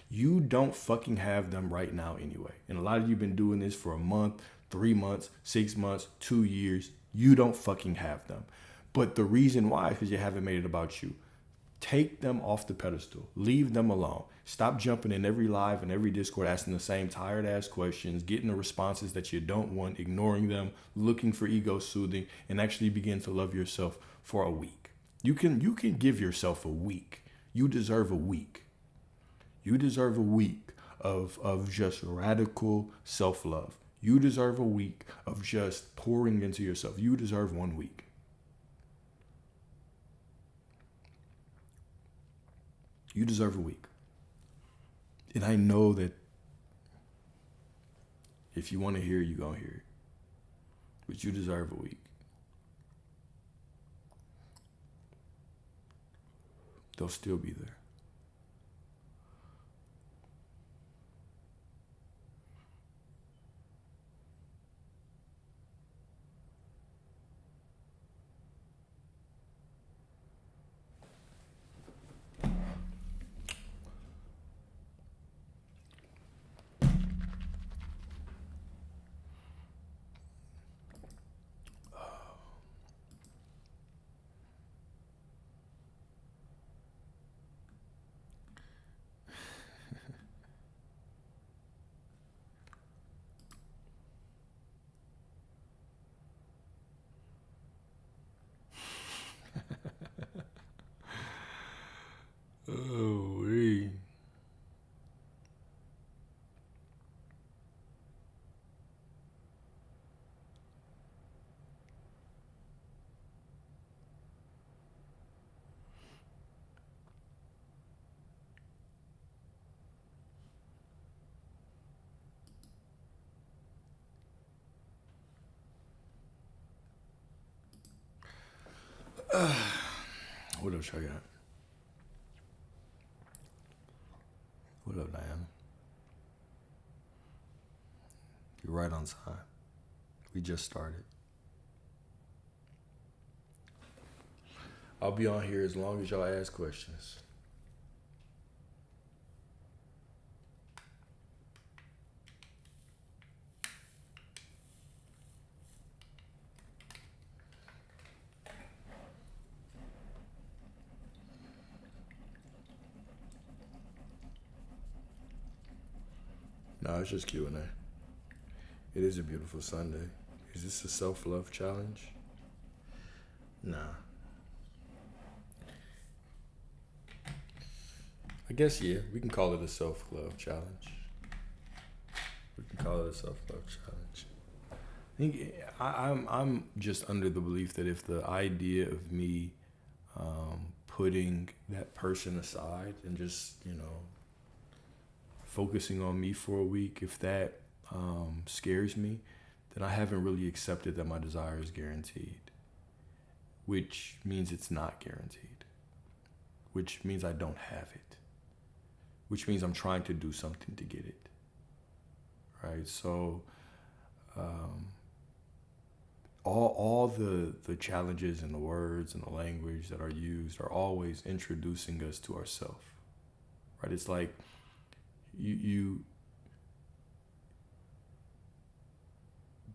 You don't fucking have them right now anyway. And a lot of you have been doing this for a month, 3 months, 6 months, 2 years. You don't fucking have them. But the reason why is because you haven't made it about you. Take them off the pedestal. Leave them alone. Stop jumping in every live and every Discord asking the same tired ass questions, getting the responses that you don't want, ignoring them, looking for ego soothing, and actually begin to love yourself for a week. You can give yourself a week. You deserve a week. You deserve a week of just radical self-love. You deserve a week of just pouring into yourself. You deserve 1 week. You deserve a week. And I know that if you want to hear it, you're going to hear it. But you deserve a week. They'll still be there. What else I got? What up, Diana? You're right on time. We just started. I'll be on here as long as y'all ask questions. No, it's just Q&A. It is a beautiful Sunday. Is this a self-love challenge? Nah. I guess, yeah, we can call it a self-love challenge. I think I'm just under the belief that if the idea of me putting that person aside and just, focusing on me for a week, if that scares me, then I haven't really accepted that my desire is guaranteed, which means it's not guaranteed, which means I don't have it, which means I'm trying to do something to get it, right? So all the challenges and the words and the language that are used are always introducing us to ourselves, right? It's like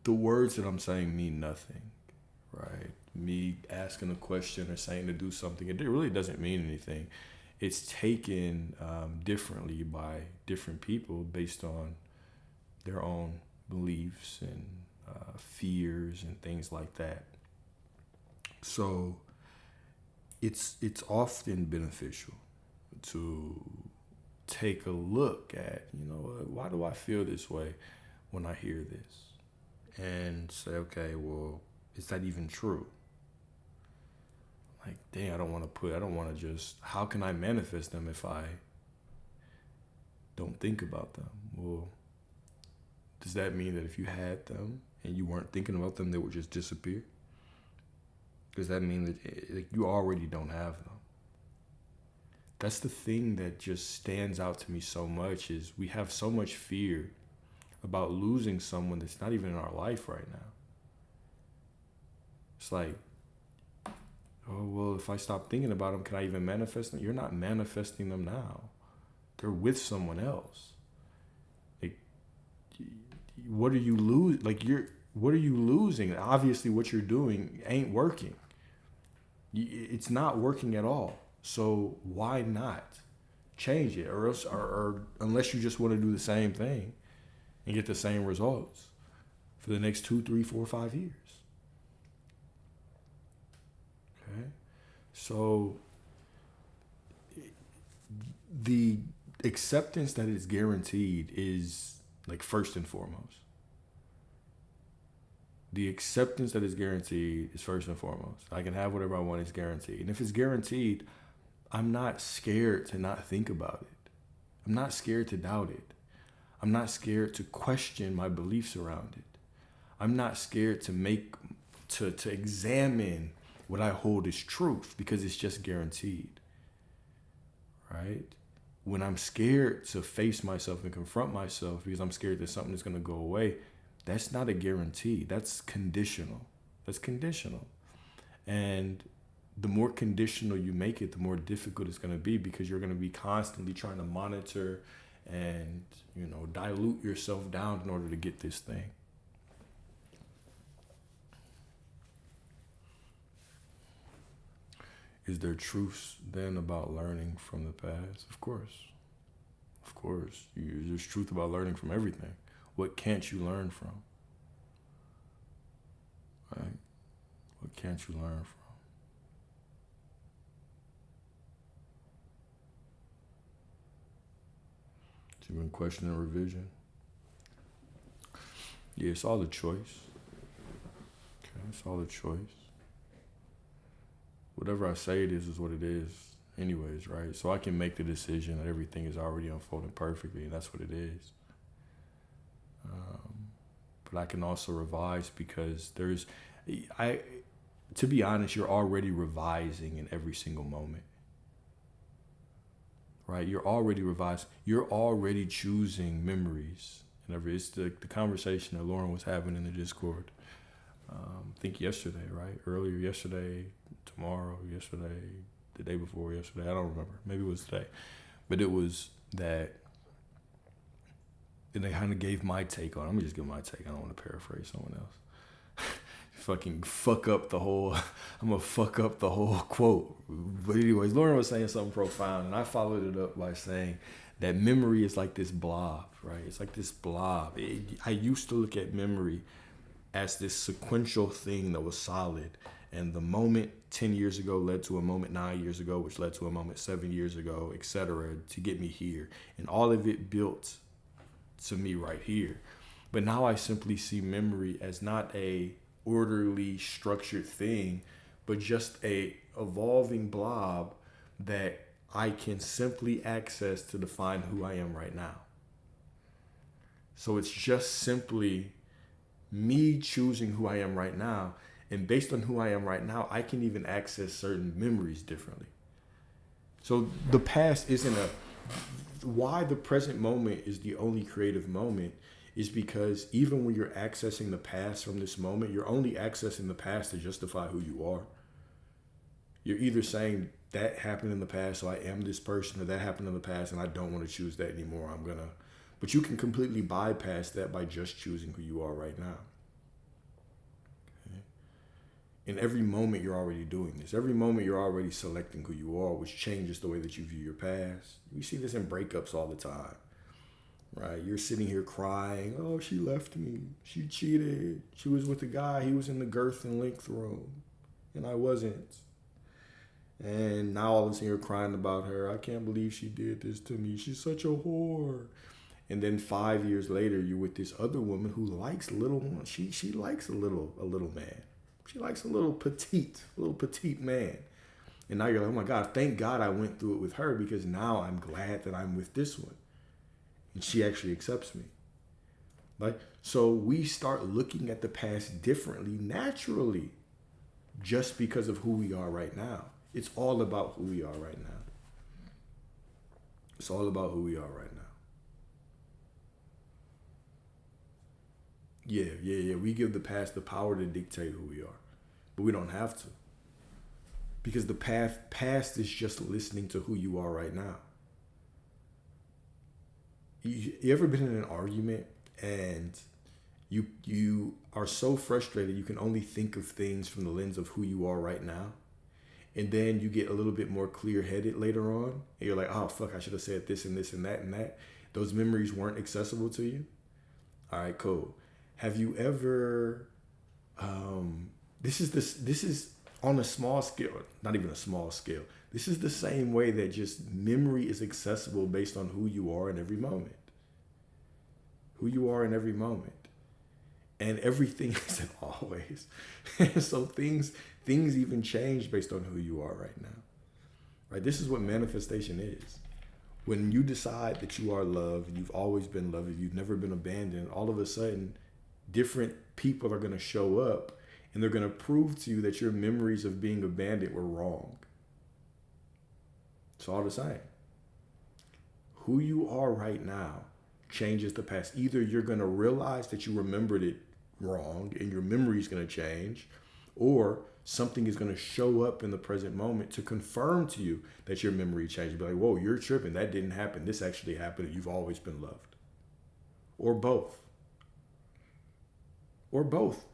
the words that I'm saying mean nothing, right? Me asking a question or saying to do something, it really doesn't mean anything. It's taken differently by different people based on their own beliefs and fears and things like that. So it's often beneficial to take a look at, why do I feel this way when I hear this? And say, okay, well, is that even true? Like, dang, I don't want to just, how can I manifest them if I don't think about them? Well, does that mean that if you had them and you weren't thinking about them, they would just disappear? Does that mean that you already don't have them? That's the thing that just stands out to me so much, is we have so much fear about losing someone that's not even in our life right now. It's like, oh, well, if I stop thinking about them, can I even manifest them? You're not manifesting them now. They're with someone else. Like, what are you losing? What are you losing? Obviously, what you're doing ain't working. It's not working at all. So why not change it? Or unless you just want to do the same thing and get the same results for the next 2, 3, 4, 5 years. Okay? So the acceptance that is guaranteed is like first and foremost. The acceptance that is guaranteed is first and foremost. I can have whatever I want, it's guaranteed. And if it's guaranteed, I'm not scared to not think about it. I'm not scared to doubt it. I'm not scared to question my beliefs around it. I'm not scared to examine what I hold as truth, because it's just guaranteed, right? When I'm scared to face myself and confront myself because I'm scared that something is going to go away, that's not a guarantee. That's conditional. And the more conditional you make it, the more difficult it's going to be, because you're going to be constantly trying to monitor and, dilute yourself down in order to get this thing. Is there truths then about learning from the past? Of course. There's truth about learning from everything. What can't you learn from? Right? What can't you learn from? So you've been questioning revision? Yeah, it's all a choice. Okay, it's all a choice. Whatever I say it is what it is anyways, right? So I can make the decision that everything is already unfolding perfectly, and that's what it is. But I can also revise, because to be honest, you're already revising in every single moment. Right? You're already revising. You're already choosing memories. And it's the conversation that Lauren was having in the Discord. I think yesterday, right? Earlier yesterday, tomorrow, yesterday, the day before yesterday. I don't remember. Maybe it was today. But it was that, and they kind of gave my take on it. I'm going to just give my take. I don't want to paraphrase someone else. Fucking fuck up the whole, I'm going to fuck up the whole quote. But anyways, Lauren was saying something profound, and I followed it up by saying that memory is like this blob, right? It's like this blob. I used to look at memory as this sequential thing that was solid. And the moment 10 years ago led to a moment 9 years ago, which led to a moment 7 years ago, etc., to get me here. And all of it built to me right here. But now I simply see memory as not a orderly, structured thing, but just a evolving blob that I can simply access to define who I am right now. So it's just simply me choosing who I am right now. And based on who I am right now, I can even access certain memories differently. So the past isn't why the present moment is the only creative moment is because even when you're accessing the past from this moment, you're only accessing the past to justify who you are. You're either saying that happened in the past, so I am this person, or that happened in the past and I don't want to choose that anymore. But you can completely bypass that by just choosing who you are right now. Okay? In every moment, you're already doing this. Every moment, you're already selecting who you are, which changes the way that you view your past. We see this in breakups all the time, right? You're sitting here crying, oh, she left me. She cheated. She was with a guy. He was in the girth and length room, and I wasn't. And now all of a sudden you're crying about her. I can't believe she did this to me. She's such a whore. And then 5 years later, you're with this other woman who likes little. She likes a little man. She likes a little petite man. And now you're like, oh my God, thank God I went through it with her, because now I'm glad that I'm with this one. And she actually accepts me. Like, so we start looking at the past differently, naturally, just because of who we are right now. It's all about who we are right now. It's all about who we are right now. Yeah. We give the past the power to dictate who we are, but we don't have to. Because the past is just listening to who you are right now. You ever been in an argument and you are so frustrated you can only think of things from the lens of who you are right now? And then you get a little bit more clear-headed later on, and you're like, oh, fuck, I should have said this and this and that and that. Those memories weren't accessible to you? All right, cool. Have you ever, this is on a small scale, not even a small scale. This is the same way that just memory is accessible based on who you are in every moment. Who you are in every moment. And everything isn't always. So things even change based on who you are right now. Right? This is what manifestation is. When you decide that you are loved, you've always been loved, you've never been abandoned, all of a sudden, different people are going to show up and they're going to prove to you that your memories of being abandoned were wrong. It's all the same. Who you are right now changes the past. Either you're going to realize that you remembered it wrong and your memory is going to change, or something is going to show up in the present moment to confirm to you that your memory changed. Be like, whoa, you're tripping. That didn't happen. This actually happened. And you've always been loved. Or both. Or both.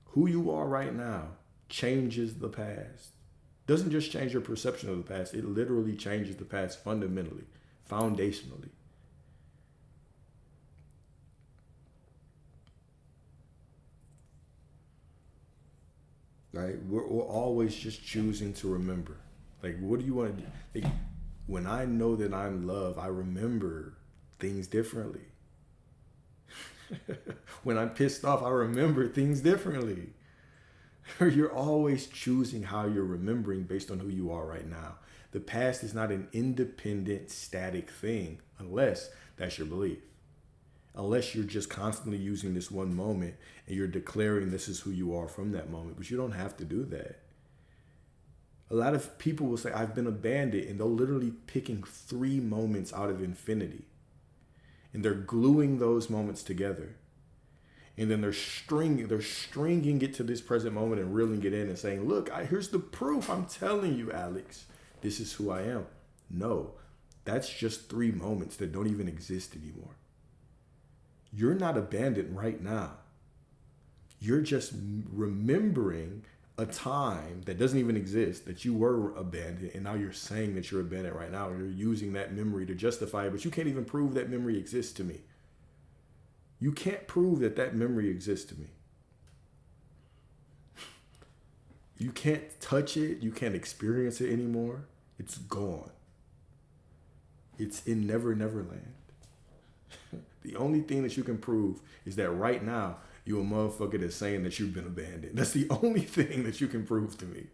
Who you are right now changes the past. Doesn't just change your perception of the past. It literally changes the past fundamentally, foundationally. Right? We're always just choosing to remember. Like, what do you want to do? Like, when I know that I'm loved, I remember things differently. When I'm pissed off, I remember things differently. You're always choosing how you're remembering based on who you are right now. The past is not an independent, static thing unless that's your belief. unless you're just constantly using this one moment and you're declaring this is who you are from that moment. But you don't have to do that. A lot of people will say, I've been abandoned, and they're literally picking 3 moments out of infinity. And they're gluing those moments together. And then they're stringing it to this present moment and reeling it in and saying, look, here's the proof. I'm telling you, Alex, this is who I am. No, that's just 3 moments that don't even exist anymore. You're not abandoned right now. You're just remembering a time that doesn't even exist, that you were abandoned, and now you're saying that you're abandoned right now. You're using that memory to justify it, but you can't even prove that memory exists to me. You can't prove that that memory exists to me. You can't touch it. You can't experience it anymore. It's gone. It's in Never Never Land. The only thing that you can prove is that right now, you a motherfucker that's saying that you've been abandoned. That's the only thing that you can prove to me.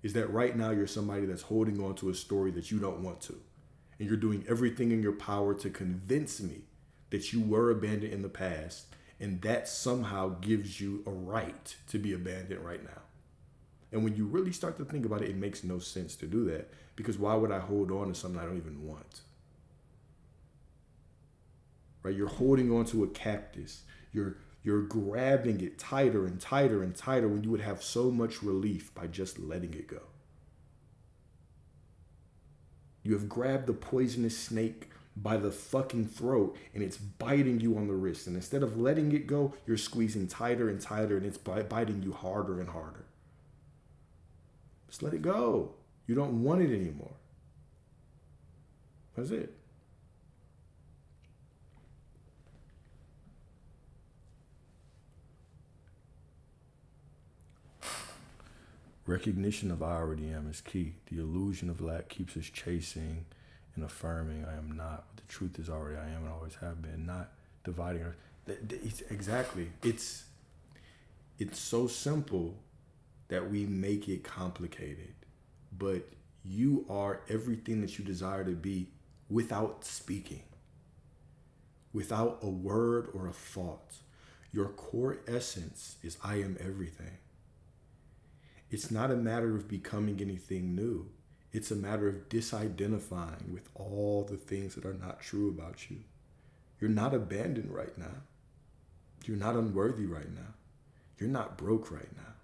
Is that right now you're somebody that's holding on to a story that you don't want to. And you're doing everything in your power to convince me that you were abandoned in the past, and that somehow gives you a right to be abandoned right now. And when you really start to think about it, it makes no sense to do that, because why would I hold on to something I don't even want? Right? You're holding on to a cactus. You're grabbing it tighter and tighter and tighter when you would have so much relief by just letting it go. You have grabbed the poisonous snake by the fucking throat, and it's biting you on the wrist. And instead of letting it go, you're squeezing tighter and tighter, and it's biting you harder and harder. Just let it go. You don't want it anymore. That's it. Recognition of I already am is key. The illusion of lack keeps us chasing and affirming I am not. But the truth is already I am and always have been. Not dividing. Exactly. It's so simple that we make it complicated. But you are everything that you desire to be without speaking. Without a word or a thought. Your core essence is I am everything. It's not a matter of becoming anything new. It's a matter of disidentifying with all the things that are not true about you. You're not abandoned right now. You're not unworthy right now. You're not broke right now.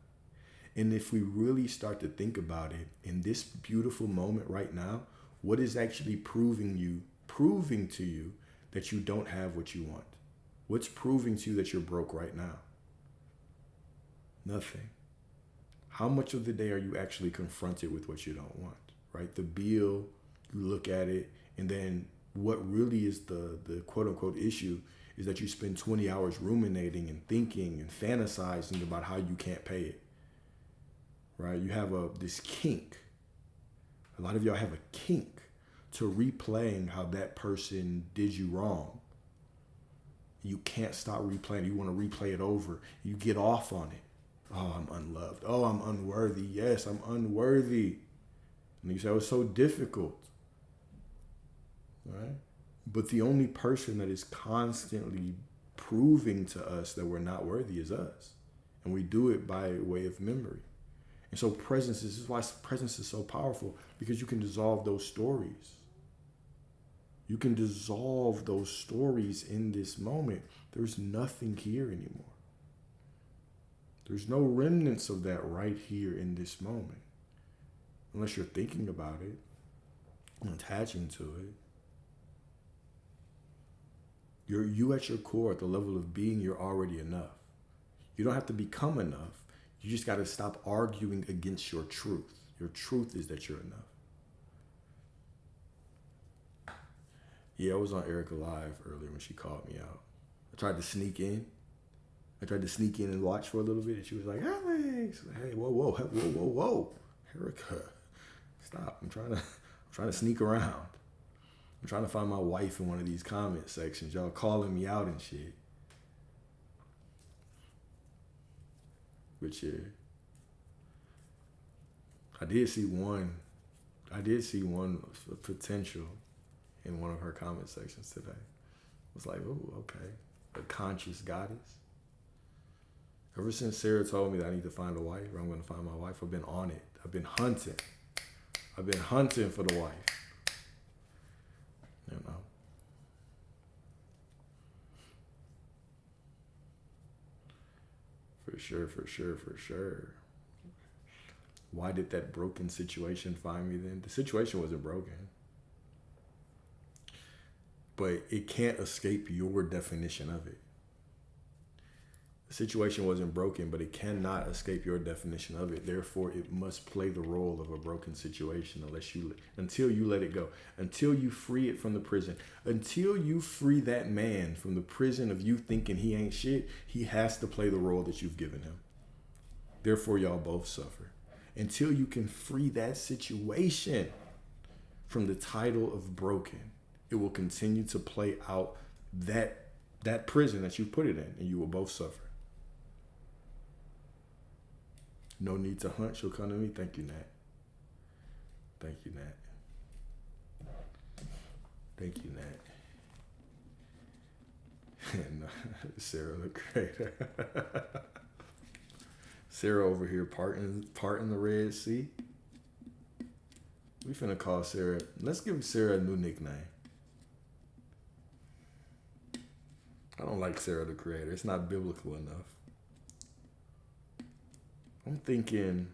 And if we really start to think about it, in this beautiful moment right now, what is actually proving to you that you don't have what you want? What's proving to you that you're broke right now? Nothing. How much of the day are you actually confronted with what you don't want, right? The bill, you look at it, and then what really is the quote unquote issue is that you spend 20 hours ruminating and thinking and fantasizing about how you can't pay it, right? You have this kink. A lot of y'all have a kink to replaying how that person did you wrong. You can't stop replaying. You want to replay it over. You get off on it. Oh, I'm unloved. Oh, I'm unworthy. Yes, I'm unworthy. And you say, oh, it's so difficult. Right? But the only person that is constantly proving to us that we're not worthy is us. And we do it by way of memory. And so this is why presence is so powerful, because you can dissolve those stories. You can dissolve those stories in this moment. There's nothing here anymore. There's no remnants of that right here in this moment. Unless you're thinking about it and attaching to it. You at your core, at the level of being, you're already enough. You don't have to become enough. You just got to stop arguing against your truth. Your truth is that you're enough. Yeah, I was on Erica Live earlier when she called me out. I tried to sneak in and watch for a little bit, and she was like, Alex, hey, whoa, Erica, stop. I'm trying to sneak around. I'm trying to find my wife in one of these comment sections. Y'all calling me out and shit. But yeah, I did see one potential in one of her comment sections today. was like, oh, okay. A conscious goddess. Ever since Sarah told me that I need to find a wife, or I'm going to find my wife, I've been on it. I've been hunting. I've been hunting for the wife. You know. For sure, for sure, for sure. Why did that broken situation find me then? The situation wasn't broken. But it can't escape your definition of it. The situation wasn't broken, but it cannot escape your definition of it. Therefore, it must play the role of a broken situation until you let it go, until you free it from the prison, until you free that man from the prison of you thinking he ain't shit. He has to play the role that you've given him. Therefore, y'all both suffer. Until you can free that situation from the title of broken, it will continue to play out that prison that you put it in, and you will both suffer. No need to hunt. She'll come to me. Thank you, Nat. Thank you, Nat. Thank you, Nat. And Sarah look great. Sarah over here parting the Red Sea. We finna call Sarah. Let's give Sarah a new nickname. I don't like Sarah the Creator. It's not biblical enough. I'm thinking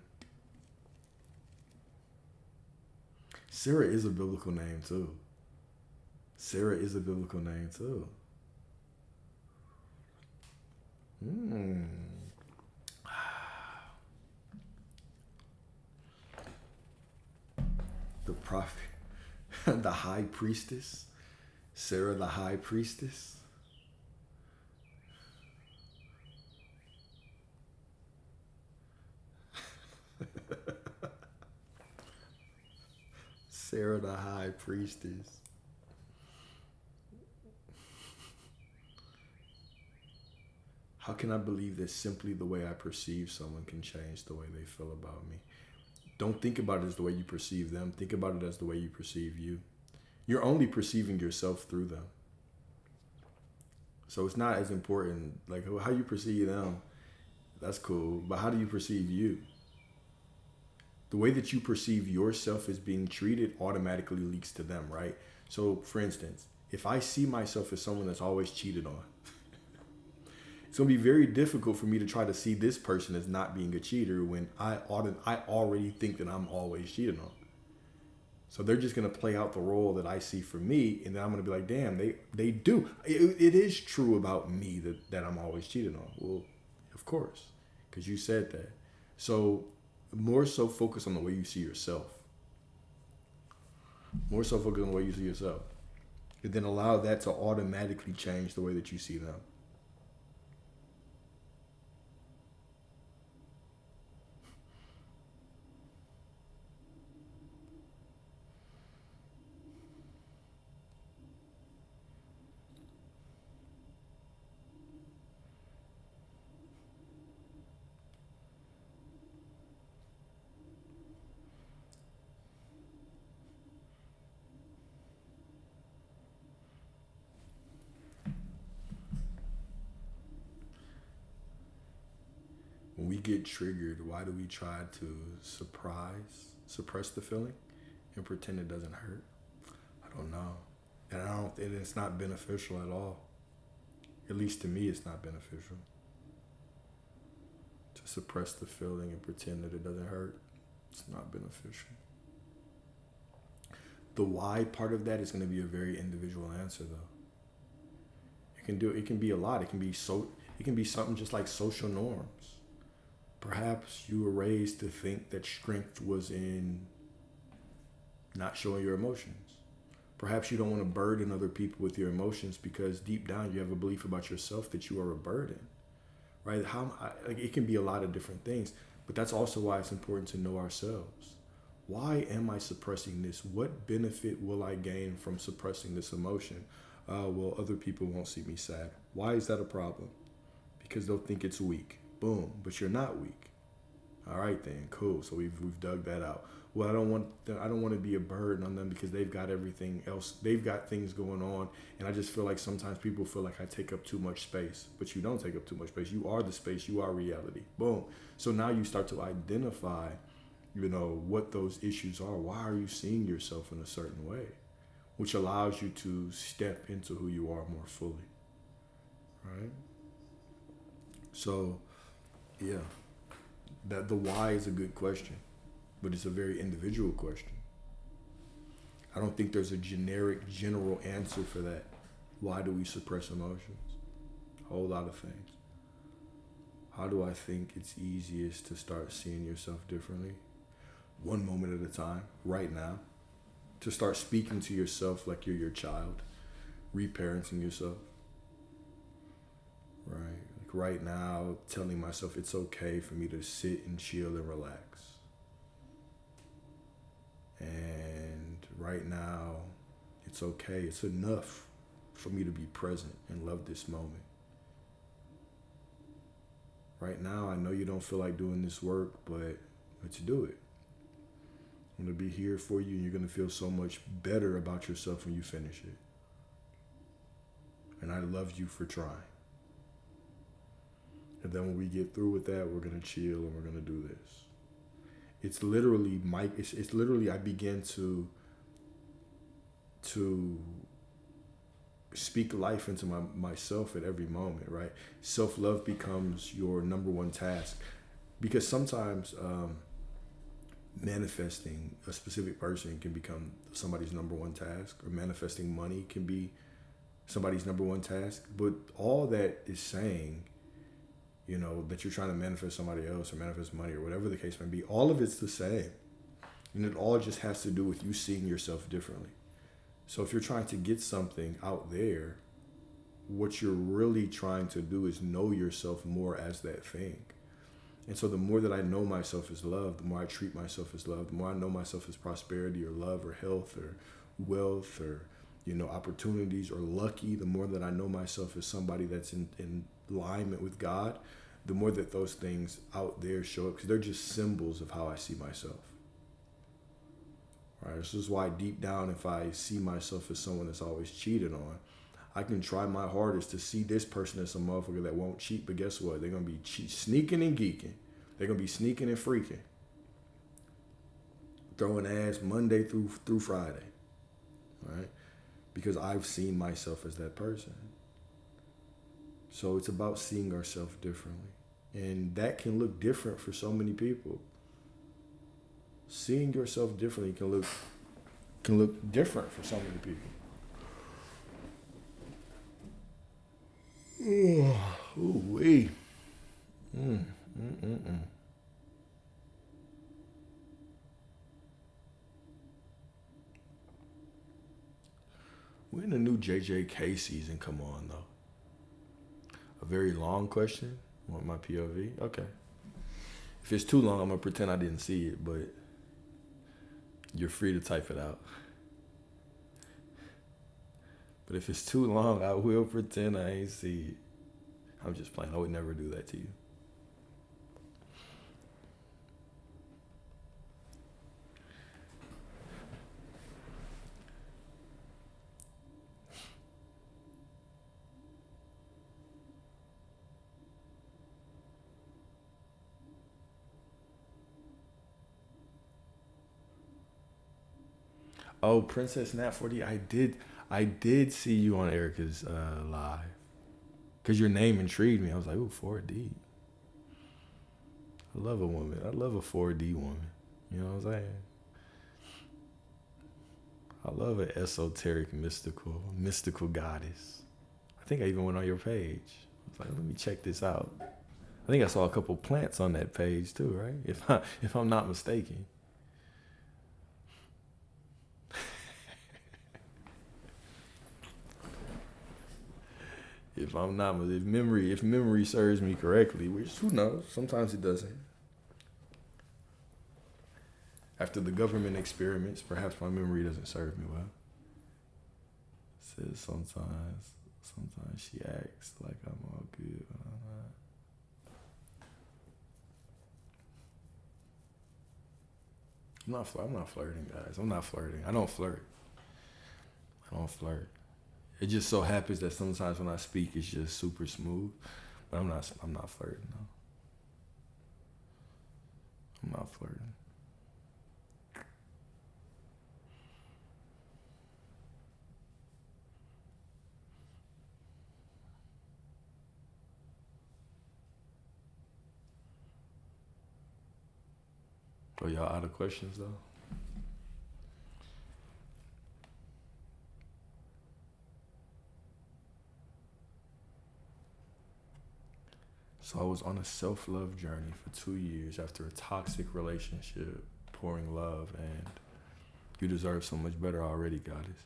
Sarah is a biblical name too. Sarah is a biblical name too. The prophet, the high priestess, Sarah the high priestess. Sarah the high priestess. How can I believe that simply the way I perceive someone can change the way they feel about me? Don't think about it as the way you perceive them. Think about it as the way you perceive you. You're only perceiving yourself through them. So it's not as important, like how you perceive them, that's cool, but how do you perceive you? The way that you perceive yourself as being treated automatically leaks to them, right? So for instance, if I see myself as someone that's always cheated on, it's going to be very difficult for me to try to see this person as not being a cheater when I already think that I'm always cheated on. So they're just going to play out the role that I see for me, and then I'm going to be like, damn, they do. It is true about me that I'm always cheated on. Well, of course, because you said that. So more so focus on the way you see yourself. More so focus on the way you see yourself. And then allow that to automatically change the way that you see them. When we get triggered, why do we try to suppress the feeling and pretend it doesn't hurt? I don't know. And it's not beneficial at all. At least to me, it's not beneficial. To suppress the feeling and pretend that it doesn't hurt, it's not beneficial. The why part of that is going to be a very individual answer, though. It can be a lot. It can be something just like social norms. Perhaps you were raised to think that strength was in not showing your emotions. Perhaps you don't want to burden other people with your emotions because deep down you have a belief about yourself that you are a burden, right? It can be a lot of different things, but that's also why it's important to know ourselves. Why am I suppressing this? What benefit will I gain from suppressing this emotion? Well, other people won't see me sad. Why is that a problem? Because they'll think it's weak. Boom, but you're not weak. All right then, cool. So we've dug that out. Well, I don't want to be a burden on them because they've got everything else. They've got things going on, and I just feel like sometimes people feel like I take up too much space, but you don't take up too much space. You are the space. You are reality. Boom. So now you start to identify, what those issues are. Why are you seeing yourself in a certain way, which allows you to step into who you are more fully, right? So, yeah, that the why is a good question, but it's a very individual question. I don't think there's a general answer for that. Why do we suppress emotions? A whole lot of things. How do I think it's easiest to start seeing yourself differently? One moment at a time, right now. To start speaking to yourself like you're your child, reparenting yourself. Right? Like right now, telling myself it's okay for me to sit and chill and relax. And right now, it's okay. It's enough for me to be present and love this moment. Right now, I know you don't feel like doing this work, but let's do it. I'm going to be here for you, and you're going to feel so much better about yourself when you finish it. And I love you for trying. And then when we get through with that, we're going to chill and we're going to do this. It's literally, I begin to speak life into myself at every moment, right? Self-love becomes your number one task. Because sometimes manifesting a specific person can become somebody's number one task, or manifesting money can be somebody's number one task. But all that is saying, that you're trying to manifest somebody else or manifest money or whatever the case may be, all of it's the same. And it all just has to do with you seeing yourself differently. So if you're trying to get something out there, what you're really trying to do is know yourself more as that thing. And so the more that I know myself as love, the more I treat myself as love, the more I know myself as prosperity or love or health or wealth or, opportunities or lucky, the more that I know myself as somebody that's in alignment with God, the more that those things out there show up, because they're just symbols of how I see myself. Right? This is why deep down, if I see myself as someone that's always cheated on, I can try my hardest to see this person as some motherfucker that won't cheat, but guess what? They're going to be sneaking and geeking. They're going to be sneaking and freaking. Throwing ass Monday through Friday. Right? Because I've seen myself as that person. So it's about seeing ourselves differently. And that can look different for so many people. Seeing yourself differently can look different for so many people. Ooh-wee. When the new JJK season come on, though? A very long question? Want my POV? Okay. If it's too long, I'm going to pretend I didn't see it, but you're free to type it out. But if it's too long, I will pretend I ain't see it. I'm just playing. I would never do that to you. Oh, Princess Nat 40. I did see you on Erica's live. Because your name intrigued me. I was like, ooh, 4D. I love a woman. I love a 4D woman. You know what I'm saying? I love an esoteric, mystical goddess. I think I even went on your page. I was like, let me check this out. I think I saw a couple plants on that page too, right? If I'm not mistaken. If memory serves me correctly, which who knows, sometimes it doesn't. After the government experiments, perhaps my memory doesn't serve me well. It says sometimes she acts like I'm all good when I'm not. I'm not flirting, guys. I'm not flirting. I don't flirt. I don't flirt. It just so happens that sometimes when I speak, it's just super smooth. But I'm not flirting. No, I'm not flirting. Oh, y'all out of questions though? So I was on a self-love journey for 2 years after a toxic relationship, pouring love, and you deserve so much better already, goddess.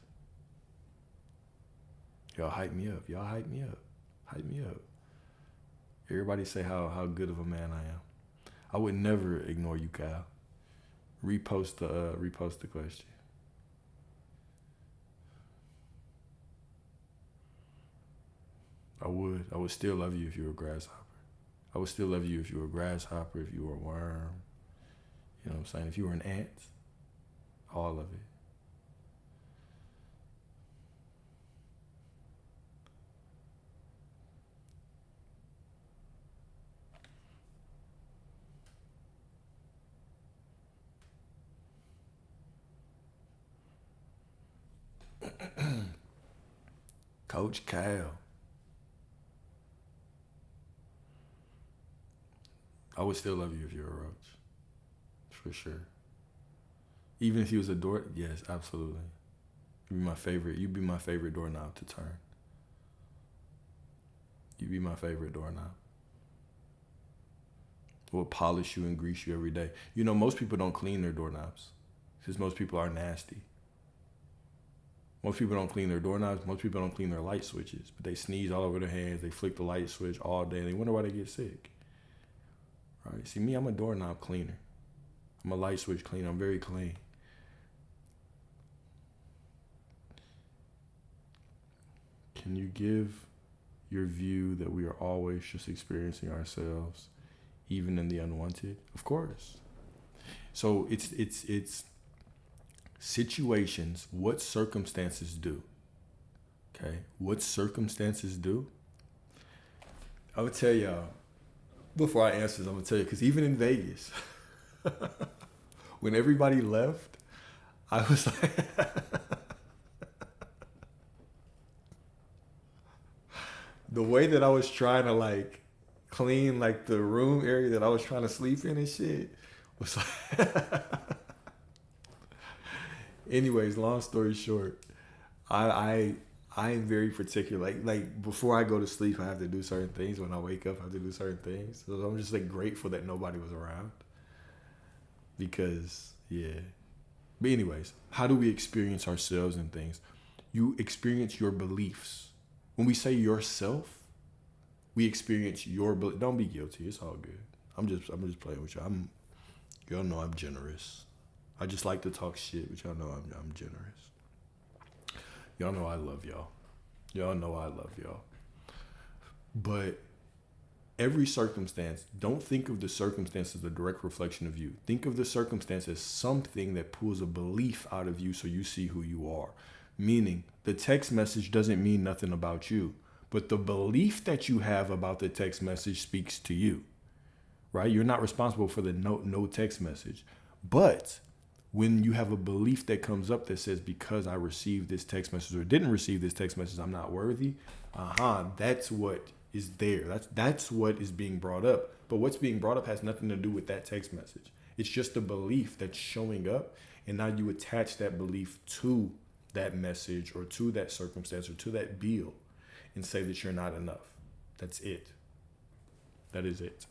Y'all hype me up. Y'all hype me up. Hype me up. Everybody say how good of a man I am. I would never ignore you, Kyle. Repost the question. I would still love you if you were a grasshopper. I would still love you if you were a grasshopper, if you were a worm. You know what I'm saying? If you were an ant, all of it. Coach Cal. I would still love you if you were a roach. For sure. Even if he was a door, yes, absolutely. You'd be my favorite doorknob to turn. You'd be my favorite doorknob. We'll polish you and grease you every day. You know, most people don't clean their doorknobs because most people are nasty. Most people don't clean their doorknobs. Most people don't clean their light switches. But they sneeze all over their hands. They flick the light switch all day. And they wonder why they get sick. Right? See, me, I'm a doorknob cleaner. I'm a light switch cleaner. I'm very clean. Can you give your view that we are always just experiencing ourselves, even in the unwanted? Of course. So it's situations, what circumstances do. Okay? What circumstances do? I would tell y'all, before I answer this, I'm going to tell you, because even in Vegas, when everybody left, I was like, the way that I was trying to like clean like the room area that I was trying to sleep in and shit was like, anyways, long story short, I am very particular. Like before I go to sleep, I have to do certain things. When I wake up, I have to do certain things. So I'm just like grateful that nobody was around. Because yeah. But anyways, how do we experience ourselves and things? You experience your beliefs. When we say yourself, we experience your belief. Don't be guilty. It's all good. I'm just playing with you. Y'all know I'm generous. I just like to talk shit, but y'all know I'm generous. Y'all know I love y'all. Y'all know I love y'all. But every circumstance, don't think of the circumstance as a direct reflection of you. Think of the circumstance as something that pulls a belief out of you so you see who you are. Meaning, the text message doesn't mean nothing about you, but the belief that you have about the text message speaks to you, right? You're not responsible for the no text message. But when you have a belief that comes up that says, because I received this text message or didn't receive this text message, I'm not worthy. That's what is there. That's what is being brought up. But what's being brought up has nothing to do with that text message. It's just a belief that's showing up. And now you attach that belief to that message or to that circumstance or to that bill and say that you're not enough. That's it. That is it.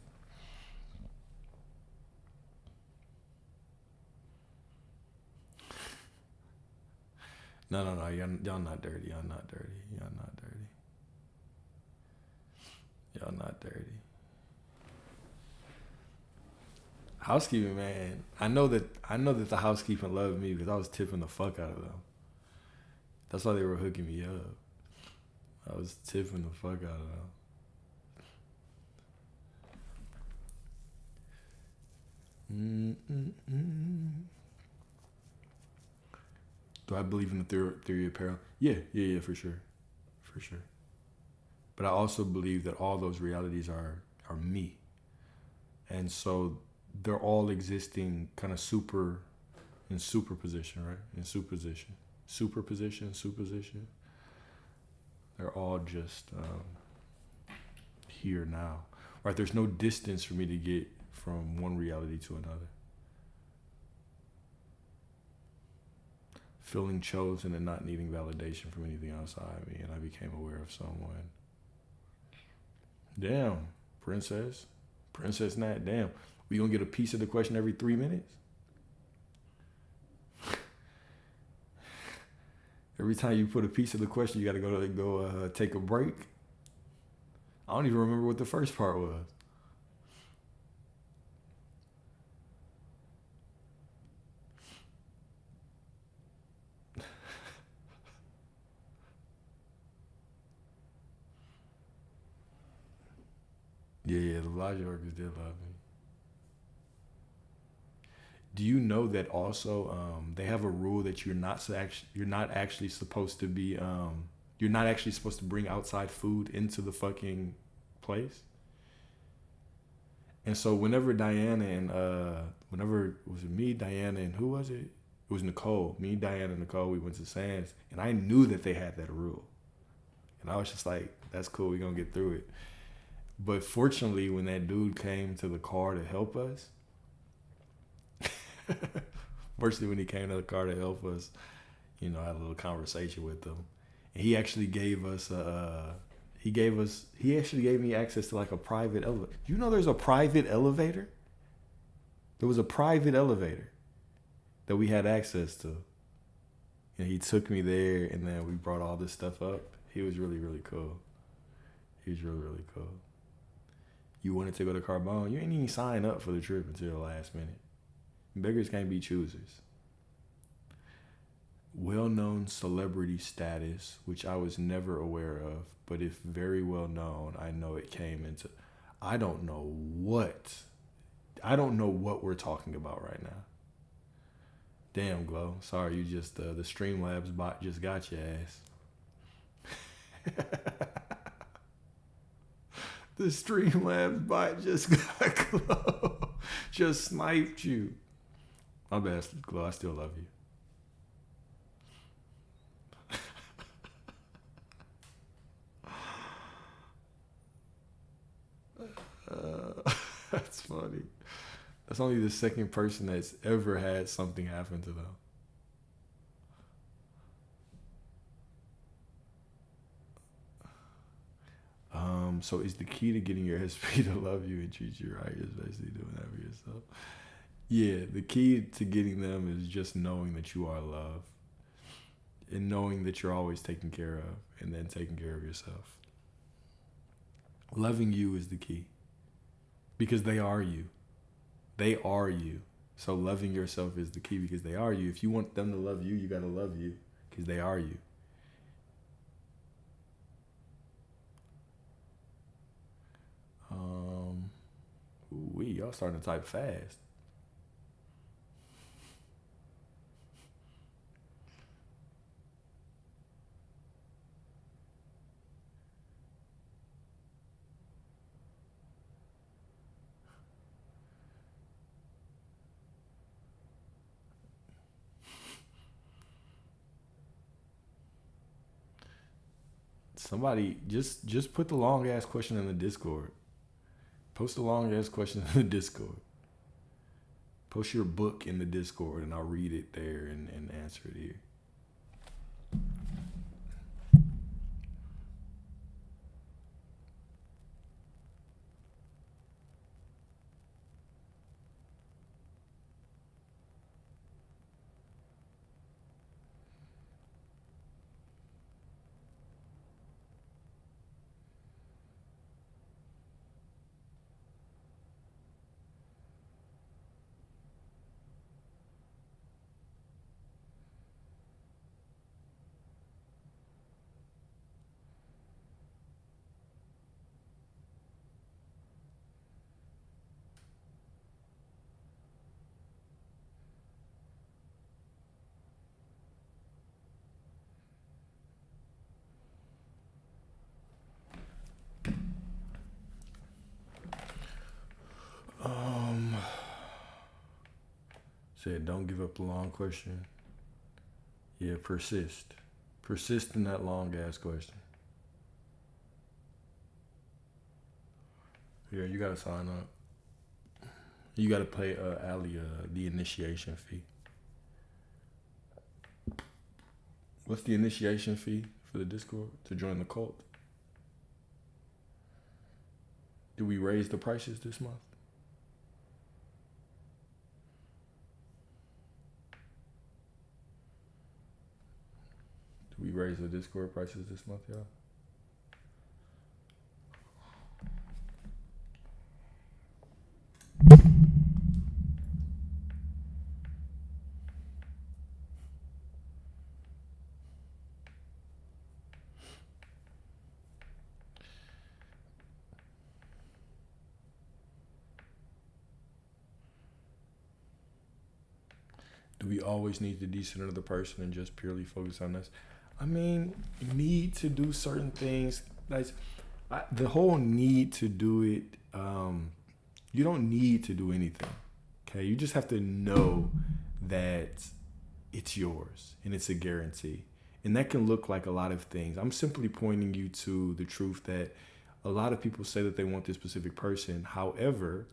No. Y'all not dirty. Y'all not dirty. Y'all not dirty. Y'all not dirty. Housekeeping, man. I know that the housekeeping loved me because I was tipping the fuck out of them. That's why they were hooking me up. I was tipping the fuck out of them. Do I believe in the theory of parallel? Yeah, for sure. For sure. But I also believe that all those realities are me. And so they're all existing kind of in superposition, right? In superposition. Superposition. They're all just here now. Right? There's no distance for me to get from one reality to another. Feeling chosen and not needing validation from anything outside me, and I became aware of someone. Damn, Princess Nat, damn. We gonna get a piece of the question every 3 minutes? Every time you put a piece of the question, you gotta go take a break. I don't even remember what the first part was. Yeah, the Elijah workers did love me. Do you know that also they have a rule that you're not actually supposed to be you're not actually supposed to bring outside food into the fucking place? And so whenever Diana and was it me, Diana, and who was it? It was Nicole. Me, Diana, and Nicole, we went to Sam's, and I knew that they had that rule. And I was just like, that's cool, we're gonna get through it. But fortunately, when that dude came to the car to help us, fortunately when he came to the car to help us, I had a little conversation with him. And he actually gave me access to like a private elevator. You know there's a private elevator? There was a private elevator that we had access to. And he took me there, and then we brought all this stuff up. He was really, really cool. Really cool. You wanted to go to Carbone, you ain't even sign up for the trip until the last minute. Beggars can't be choosers. Well-known celebrity status, which I was never aware of, but if very well known, I know it came into... I don't know what we're talking about right now. Damn, Glow. Sorry, you just... the Streamlabs bot just got your ass. The Streamlabs bot just got Glow. Just sniped you. My bad, Glow. I still love you. That's funny. That's only the second person that's ever had something happen to them. So is the key to getting your SP to love you and treat you right is basically doing that for yourself. Yeah, the key to getting them is just knowing that you are loved and knowing that you're always taken care of and then taking care of yourself. Loving you is the key because they are you. They are you. So loving yourself is the key because they are you. If you want them to love you, you got to love you because they are you. Y'all starting to type fast. Somebody just put the long ass question in the Discord. Post a long ass question in the Discord. Post your book in the Discord and I'll read it there and answer it here. Said, don't give up the long question. Yeah, persist. Persist in that long ass question. Yeah, you gotta sign up. You gotta pay Ali the initiation fee. What's the initiation fee for the Discord to join the cult? Do we raise the prices this month? Do we raise the Discord prices this month, y'all? Do we always need to decenter the person and just purely focus on us? I mean, need to do certain things. The whole need to do it, you don't need to do anything. Okay? You just have to know that it's yours and it's a guarantee. And that can look like a lot of things. I'm simply pointing you to the truth that a lot of people say that they want this specific person. However,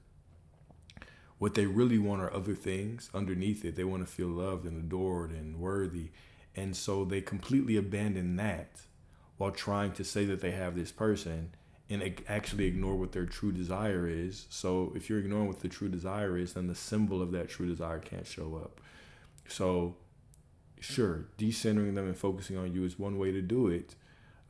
what they really want are other things underneath it. They want to feel loved and adored and worthy. And so they completely abandon that while trying to say that they have this person and actually ignore what their true desire is. So if you're ignoring what the true desire is, then the symbol of that true desire can't show up. So sure, decentering them and focusing on you is one way to do it.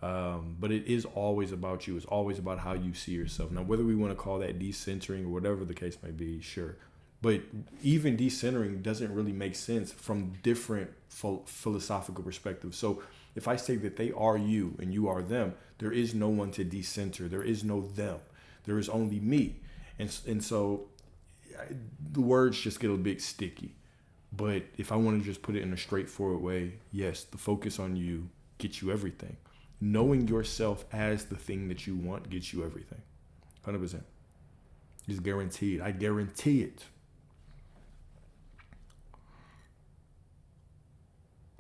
But it is always about you. It's always about how you see yourself. Now, whether we want to call that decentering or whatever the case may be, sure. But even decentering doesn't really make sense from different philosophical perspectives. So if I say that they are you and you are them, there is no one to decenter. There is no them. There is only me. And so the words just get a bit sticky. But if I want to just put it in a straightforward way, yes, the focus on you gets you everything. Knowing yourself as the thing that you want gets you everything. 100%. It's guaranteed. I guarantee it.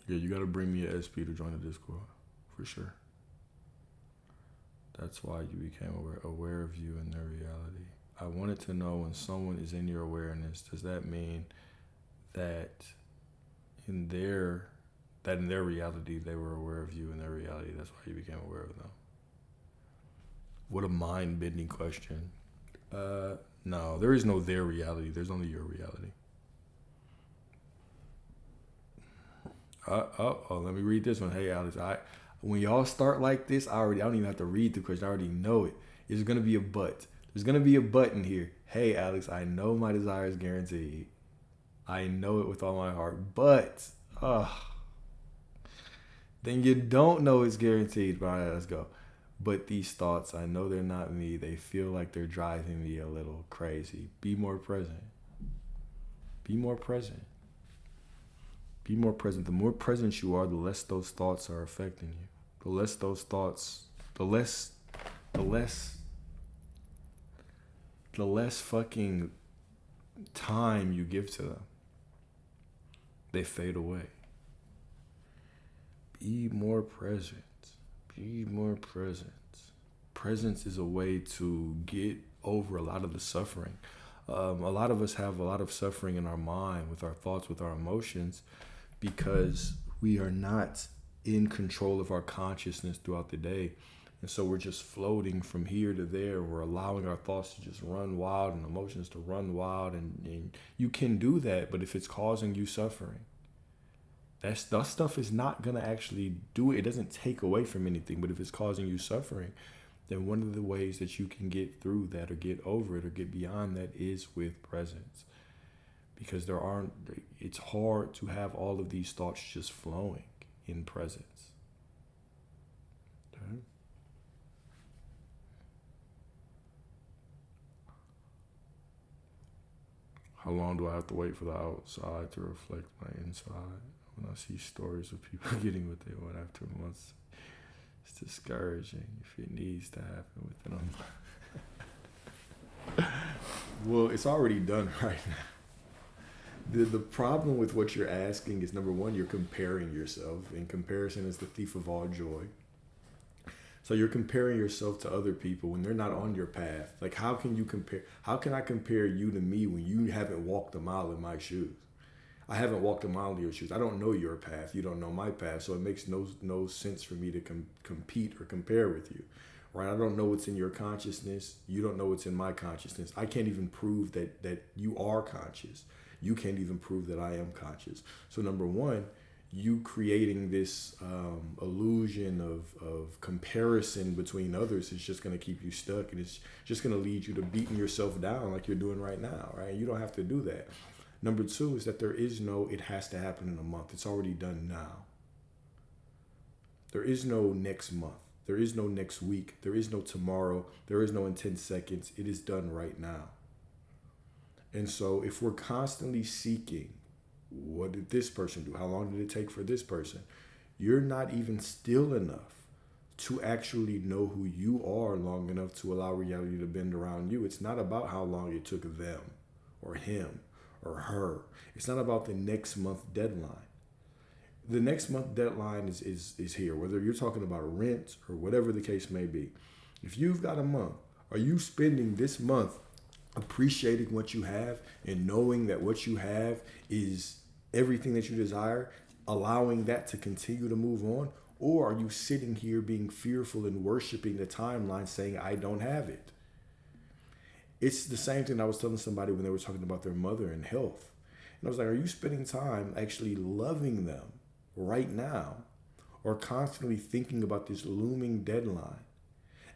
Yeah, you got to bring me an SP to join the Discord. For sure. That's why you became aware of you and their reality. I wanted to know when someone is in your awareness, does that mean that in their reality, they were aware of you in their reality? That's why you became aware of them. What a mind-bending question. No, there is no their reality. There's only your reality. Let me read this one. Hey, Alex, when y'all start like this, I don't even have to read the question. I already know it. It's going to be a but. There's going to be a button here. Hey, Alex, I know my desire is guaranteed. I know it with all my heart, but then you don't know it's guaranteed. But all right, let's go. But these thoughts, I know they're not me. They feel like they're driving me a little crazy. Be more present. Be more present. Be more present. The more present you are, the less those thoughts are affecting you. The less those thoughts, the less fucking time you give to them. They fade away. Be more present. Be more present. Presence is a way to get over a lot of the suffering. A lot of us have a lot of suffering in our mind, with our thoughts, with our emotions, because we are not in control of our consciousness throughout the day. And so we're just floating from here to there. We're allowing our thoughts to just run wild and emotions to run wild. And you can do that, but if it's causing you suffering, that stuff is not going to actually do it. It doesn't take away from anything, but if it's causing you suffering, then one of the ways that you can get through that or get over it or get beyond that is with presence. Because it's hard to have all of these thoughts just flowing in presence. Okay? How long do I have to wait for the outside to reflect my inside? When I see stories of people getting what they want after months, it's discouraging if it needs to happen within a month. Well, it's already done right now. The problem with what you're asking is, number one, you're comparing yourself, and comparison is the thief of all joy. So you're comparing yourself to other people when they're not on your path. Like, how can you compare? How can I compare you to me when you haven't walked a mile in my shoes? I haven't walked a mile in your shoes. I don't know your path. You don't know my path. So it makes no sense for me to compete or compare with you, right? I don't know what's in your consciousness. You don't know what's in my consciousness. I can't even prove that you are conscious. You can't even prove that I am conscious. So number one, you creating this illusion of comparison between others is just going to keep you stuck, and it's just going to lead you to beating yourself down like you're doing right now, right? You don't have to do that. Number two is that there is no, it has to happen in a month. It's already done now. There is no next month. There is no next week. There is no tomorrow. There is no in 10 seconds. It is done right now. And so if we're constantly seeking, what did this person do? How long did it take for this person? You're not even still enough to actually know who you are long enough to allow reality to bend around you. It's not about how long it took them or him or her. It's not about the next month deadline. The next month deadline is here, whether you're talking about rent or whatever the case may be. If you've got a month, are you spending this month appreciating what you have and knowing that what you have is everything that you desire, allowing that to continue to move on? Or are you sitting here being fearful and worshiping the timeline saying, I don't have it? It's the same thing I was telling somebody when they were talking about their mother and health. And I was like, are you spending time actually loving them right now, or constantly thinking about this looming deadline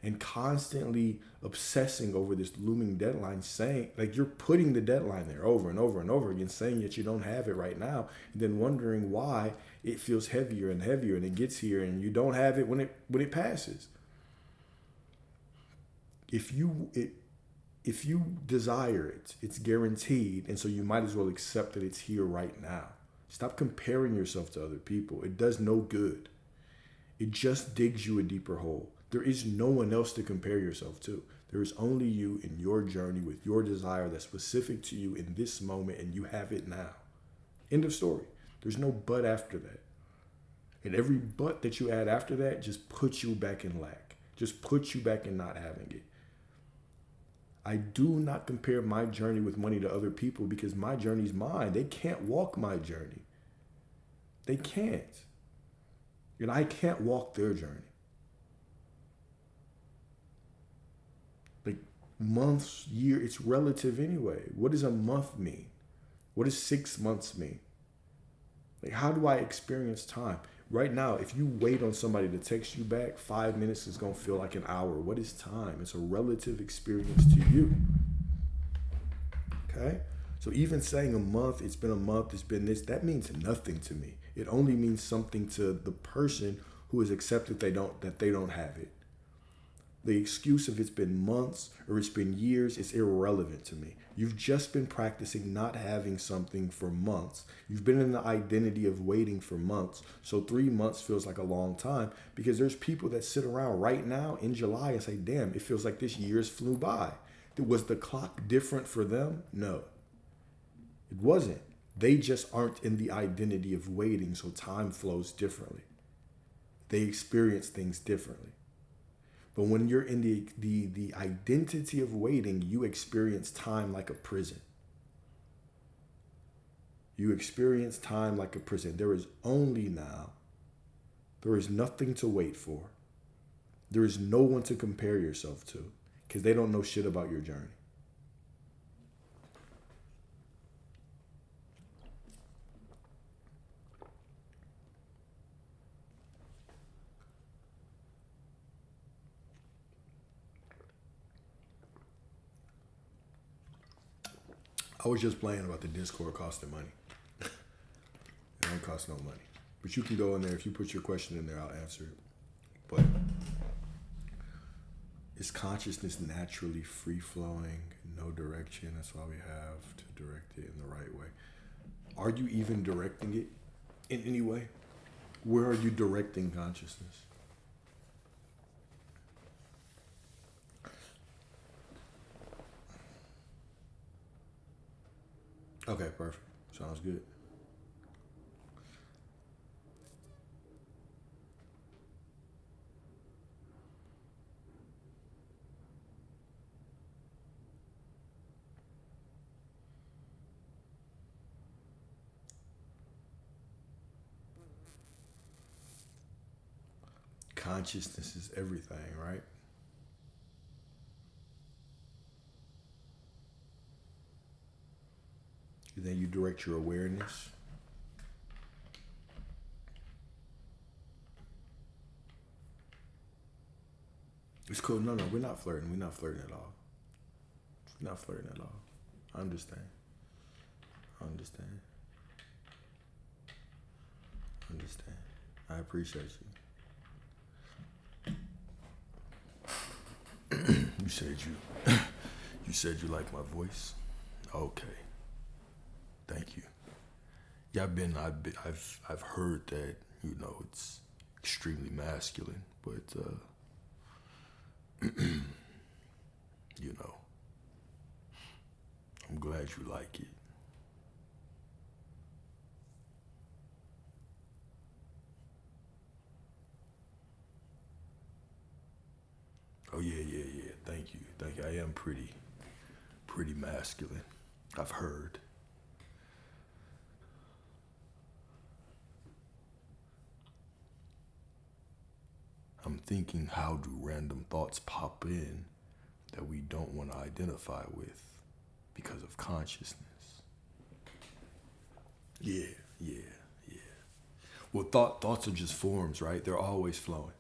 and constantly obsessing over this looming deadline, saying, like, you're putting the deadline there over and over and over again, saying that you don't have it right now, and then wondering why it feels heavier and heavier, and it gets here and you don't have it when it passes. If you desire it, it's guaranteed, and so you might as well accept that it's here right now. Stop comparing yourself to other people. It does no good. It just digs you a deeper hole. There is no one else to compare yourself to. There is only you in your journey with your desire that's specific to you in this moment, and you have it now. End of story. There's no but after that. And every but that you add after that just puts you back in lack. Just puts you back in not having it. I do not compare my journey with money to other people, because my journey is mine. They can't walk my journey. They can't. And I can't walk their journey. Like, months, year, it's relative anyway. What does a month mean? What does 6 months mean? Like, how do I experience time? Right now, if you wait on somebody to text you back, 5 minutes is going to feel like an hour. What is time? It's a relative experience to you. Okay? So even saying a month, it's been a month, it's been this, that means nothing to me. It only means something to the person who has accepted that they don't have it. The excuse of it's been months or it's been years is irrelevant to me. You've just been practicing not having something for months. You've been in the identity of waiting for months. So 3 months feels like a long time, because there's people that sit around right now in July and say, damn, it feels like this year's flew by. Was the clock different for them? No, it wasn't. They just aren't in the identity of waiting, so time flows differently. They experience things differently. But when you're in the identity of waiting, you experience time like a prison. You experience time like a prison. There is only now. There is nothing to wait for. There is no one to compare yourself to, because they don't know shit about your journey. I was just playing about the Discord costing money. It don't cost no money. But you can go in there. If you put your question in there, I'll answer it. But is consciousness naturally free-flowing, no direction? That's why we have to direct it in the right way. Are you even directing it in any way? Where are you directing consciousness? Okay, perfect. Sounds good. Consciousness is everything, right? Then you direct your awareness. It's cool. No, we're not flirting. We're not flirting at all. We're not flirting at all. I understand. I understand. I understand. I appreciate you. You said you like my voice. Okay. Thank you. Yeah, I've heard that, it's extremely masculine, but I'm glad you like it. Oh yeah. Thank you. I am pretty masculine. I've heard. I'm thinking, how do random thoughts pop in that we don't want to identify with because of consciousness? Yeah. Well, thoughts are just forms, right? They're always flowing.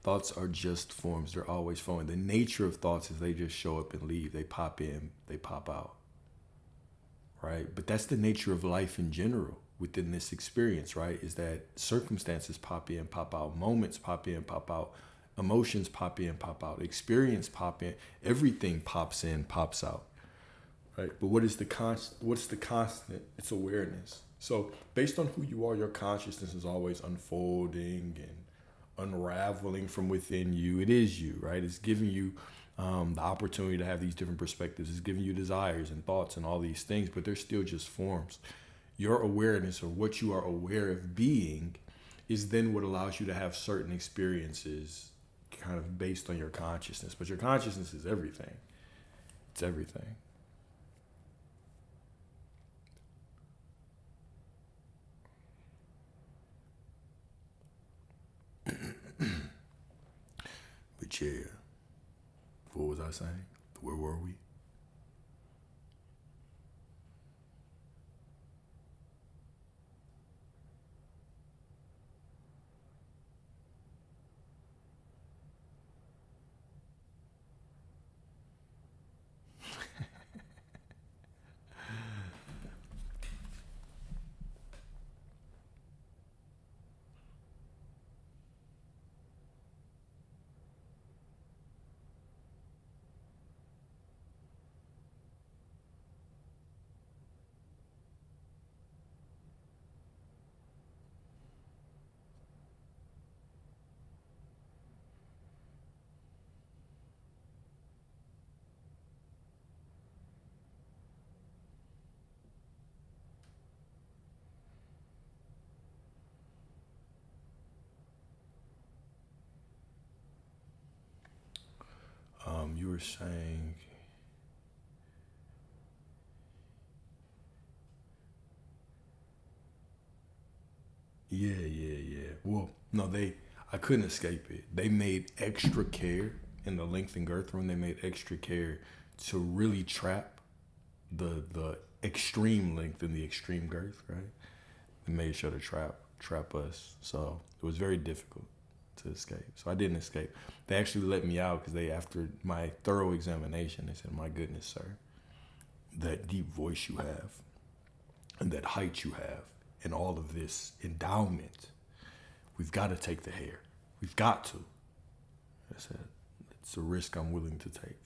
Thoughts are just forms. They're always flowing. The nature of thoughts is they just show up and leave. They pop in, they pop out, right? But that's the nature of life in general within this experience, right? Is that circumstances pop in, pop out, moments pop in, pop out, emotions pop in, pop out, experience pop in, everything pops in, pops out, right? But what's the constant? It's awareness. So based on who you are, your consciousness is always unfolding and unraveling from within you. It is you, right? It's giving you the opportunity to have these different perspectives. It's giving you desires and thoughts and all these things, but they're still just forms. Your awareness, or what you are aware of being, is then what allows you to have certain experiences kind of based on your consciousness. But your consciousness is everything. It's everything. But yeah, what was I saying? Where were we? You were saying, yeah. Well, no, I couldn't escape it. They made extra care in the length and girth room. They made extra care to really trap the extreme length and the extreme girth, right? They made sure to trap us. So it was very difficult to escape. So I didn't escape. They actually let me out because after my thorough examination, they said, "My goodness, sir, that deep voice you have and that height you have and all of this endowment, we've got to take the hair. We've got to." I said, "It's a risk I'm willing to take.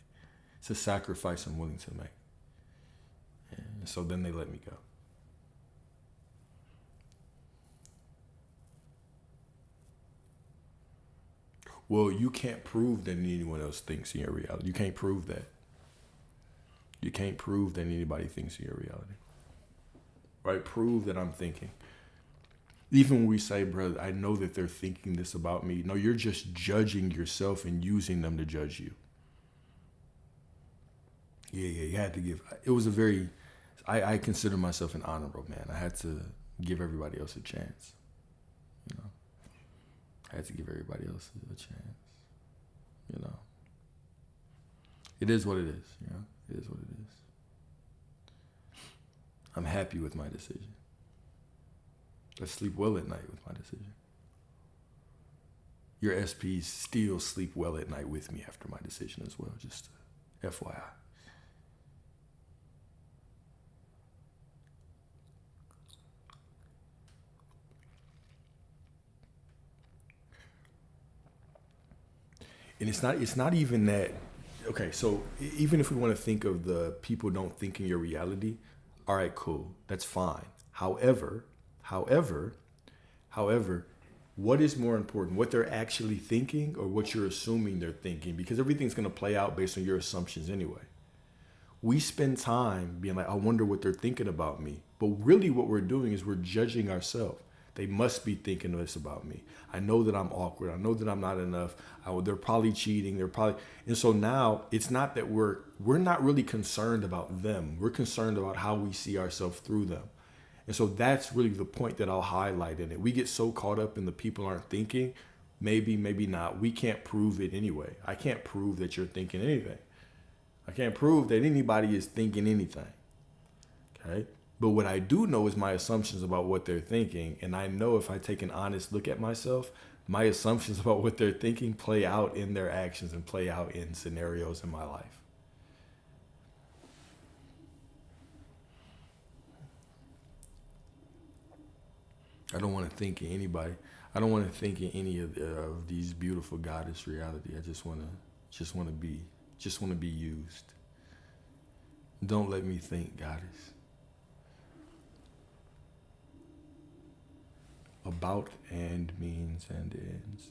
It's a sacrifice I'm willing to make." And so then they let me go. Well, you can't prove that anyone else thinks in your reality. You can't prove that. You can't prove that anybody thinks in your reality. right? Prove that I'm thinking. Even when we say, brother, I know that they're thinking this about me. No, you're just judging yourself and using them to judge you. Yeah, you had to give. It was a very, I consider myself an honorable man. I had to give everybody else a chance. You know, I had to give everybody else a chance. You know, it is what it is. You know, it is what it is. I'm happy with my decision. I sleep well at night with my decision. Your SPs still sleep well at night with me after my decision as well, just FYI. And it's not even that, okay, so even if we want to think of the people don't think in your reality, all right, cool, that's fine. However, what is more important, what they're actually thinking or what you're assuming they're thinking? Because everything's going to play out based on your assumptions anyway. We spend time being like, I wonder what they're thinking about me. But really what we're doing is we're judging ourselves. They must be thinking this about me. I know that I'm awkward. I know that I'm not enough. They're probably cheating. And so now it's not that we're not really concerned about them. We're concerned about how we see ourselves through them. And so that's really the point that I'll highlight in it. We get so caught up in the people aren't thinking, maybe not. We can't prove it anyway. I can't prove that you're thinking anything. I can't prove that anybody is thinking anything. Okay? But what I do know is my assumptions about what they're thinking. And I know if I take an honest look at myself, my assumptions about what they're thinking play out in their actions and play out in scenarios in my life. I don't want to think in anybody. I don't want to think in any of these beautiful goddess reality. I just want to be used. Don't let me think, goddess. About and means and ends.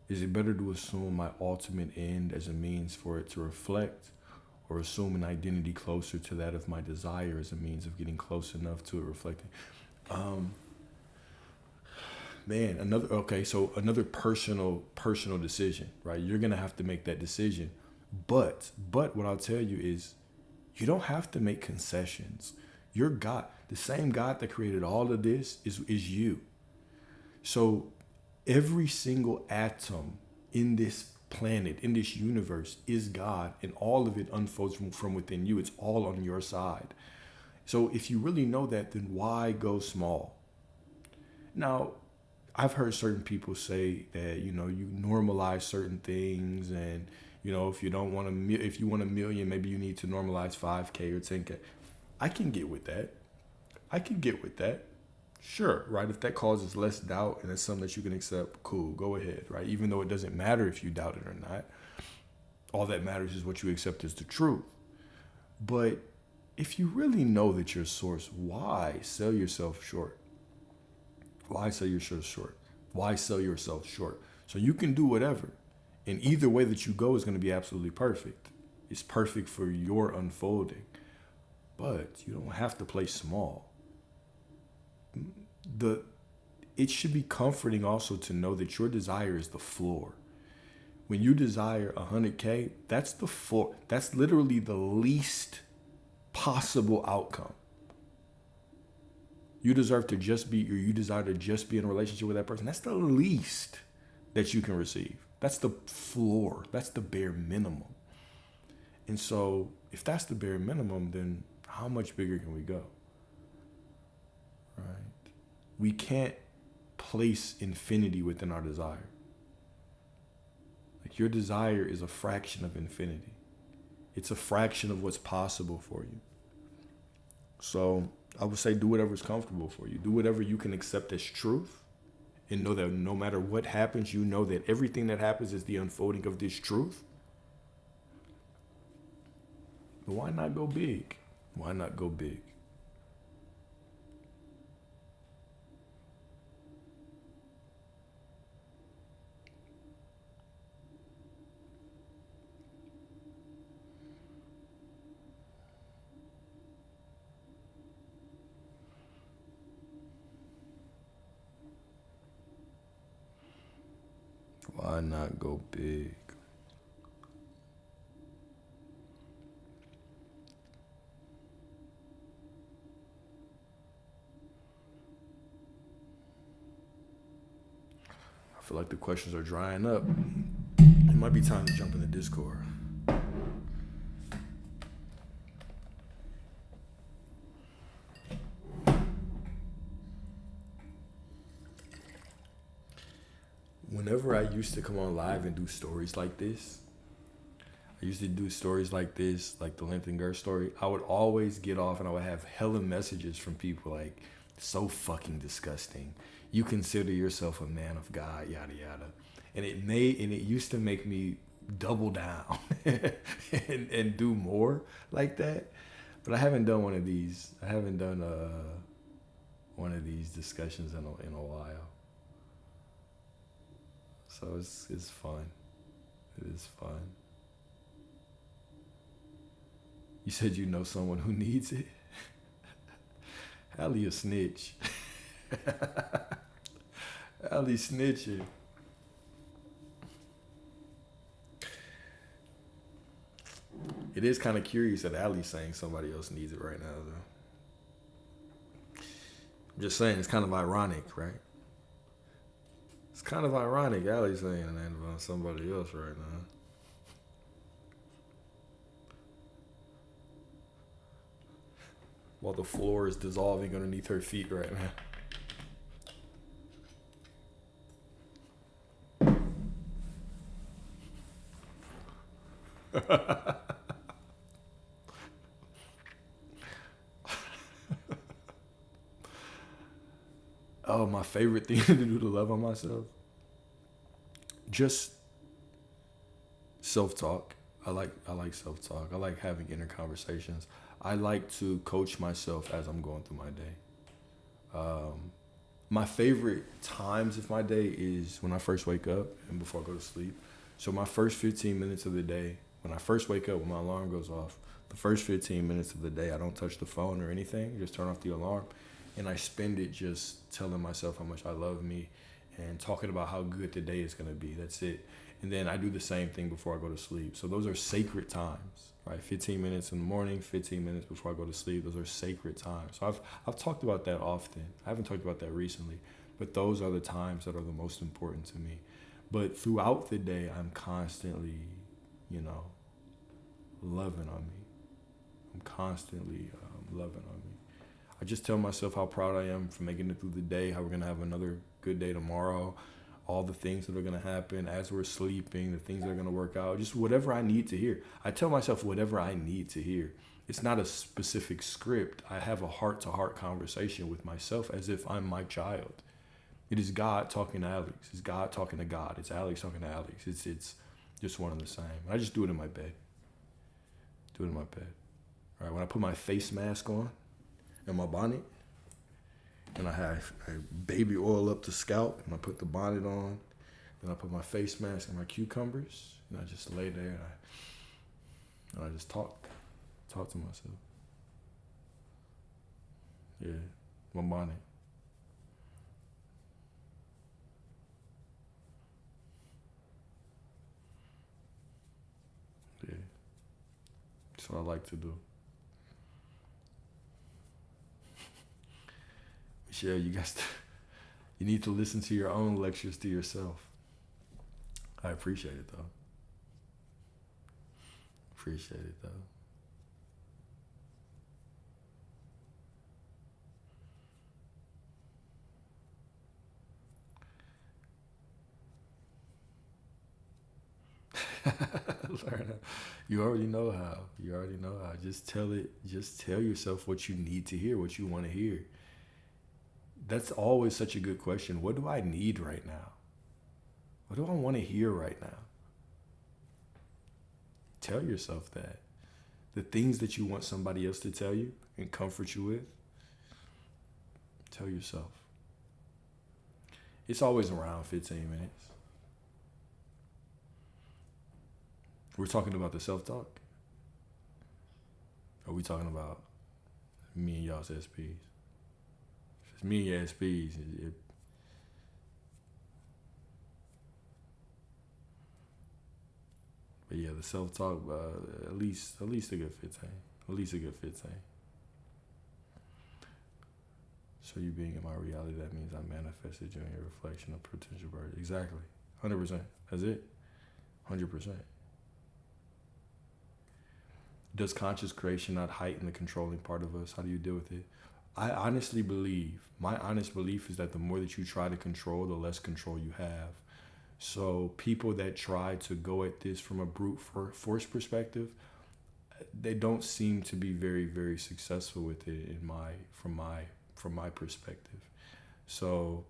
Is it better to assume my ultimate end as a means for it to reflect, or assume an identity closer to that of my desire as a means of getting close enough to it reflecting? Another personal decision, right? You're gonna have to make that decision. But what I'll tell you is, you don't have to make concessions. Your God, the same God that created all of this is you. So every single atom in this planet, in this universe, is God, and all of it unfolds from within you. It's all on your side. So if you really know that, then why go small? Now, I've heard certain people say that, you normalize certain things, and, if you want a million, maybe you need to normalize 5K or 10K. I can get with that. Sure, right? If that causes less doubt and it's something that you can accept, cool, go ahead, right? Even though it doesn't matter if you doubt it or not. All that matters is what you accept as the truth. But if you really know that your source, why sell yourself short? Why sell yourself short? Why sell yourself short? So you can do whatever. And either way that you go is going to be absolutely perfect. It's perfect for your unfolding. But you don't have to play small. It should be comforting also to know that your desire is the floor. When you desire 100K, that's the floor. That's literally the least possible outcome. You desire to just be in a relationship with that person. That's the least that you can receive. That's the floor. That's the bare minimum. And so if that's the bare minimum, then how much bigger can we go? Right? We can't place infinity within our desire. Like, your desire is a fraction of infinity. It's a fraction of what's possible for you. So I would say do whatever's comfortable for you. Do whatever you can accept as truth, and know that no matter what happens, you know that everything that happens is the unfolding of this truth. But why not go big? Why not go big? Why not go big? I feel like the questions are drying up. It might be time to jump in the Discord. Whenever I used to come on live and do stories like this, like the Length and Girth story, I would always get off and I would have hella messages from people like, so fucking disgusting. You consider yourself a man of God, yada yada. And it used to make me double down and do more like that. But I haven't done one of these. I haven't done one of these discussions in a while. So it's fun. It is fun. You said you know someone who needs it? Allie a snitch. Allie snitching. It is kind of curious that Allie's saying somebody else needs it right now, though. I'm just saying, it's kind of ironic, right? It's kind of ironic Allie's saying that about somebody else right now. While the floor is dissolving underneath her feet right now. Oh, my favorite thing to do to love on myself? Just self-talk. I like self-talk. I like having inner conversations. I like to coach myself as I'm going through my day. My favorite times of my day is when I first wake up and before I go to sleep. So my first 15 minutes of the day, when I first wake up, when my alarm goes off, the first 15 minutes of the day, I don't touch the phone or anything, just turn off the alarm. And I spend it just telling myself how much I love me and talking about how good the day is going to be. That's it. And then I do the same thing before I go to sleep. So those are sacred times, right? 15 minutes in the morning, 15 minutes before I go to sleep. Those are sacred times. So I've talked about that often. I haven't talked about that recently, but those are the times that are the most important to me. But throughout the day, I'm constantly, loving on me. I'm constantly loving on me. I just tell myself how proud I am for making it through the day, how we're going to have another good day tomorrow, all the things that are going to happen as we're sleeping, the things that are going to work out, just whatever I need to hear. I tell myself whatever I need to hear. It's not a specific script. I have a heart-to-heart conversation with myself as if I'm my child. It is God talking to Alex. It's God talking to God. It's Alex talking to Alex. It's just one and the same. I just do it in my bed. All right, when I put my face mask on, and my bonnet, and I baby oil up the scalp, and I put the bonnet on, and I put my face mask and my cucumbers, and I just lay there and I just talk to myself. Yeah, my bonnet. Yeah, that's what I like to do. Michelle, you need to listen to your own lectures to yourself. I appreciate it though. You already know how. Just tell yourself what you need to hear, what you want to hear. That's always such a good question. What do I need right now? What do I want to hear right now? Tell yourself that. The things that you want somebody else to tell you and comfort you with, tell yourself. It's always around 15 minutes. We're talking about the self-talk. Are we talking about me and y'all's SPs? If it's me and your SPs, yeah, the self-talk, at least a good 15. At least a good 15. So you being in my reality, that means I manifested you in your reflection of potential birth. Exactly. 100%. That's it. 100%. Does conscious creation not heighten the controlling part of us? How do you deal with it? I honestly believe, my honest belief is that the more that you try to control, the less control you have. So people that try to go at this from a brute force perspective, they don't seem to be very, very successful with it from my perspective. So,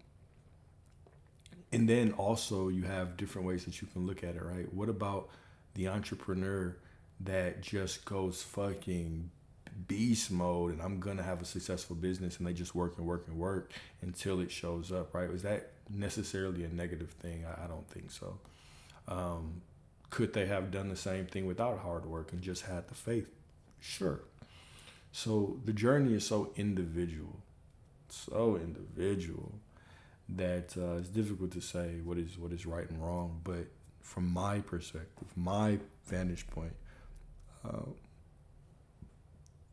and then also you have different ways that you can look at it, right? What about the entrepreneur that just goes fucking beast mode and I'm gonna have a successful business, and they just work and work and work until it shows up, right? Is that necessarily a negative thing? I don't think so. Could they have done the same thing without hard work and just had the faith? Sure. So the journey is so individual that it's difficult to say what is right and wrong. But from my perspective, my vantage point,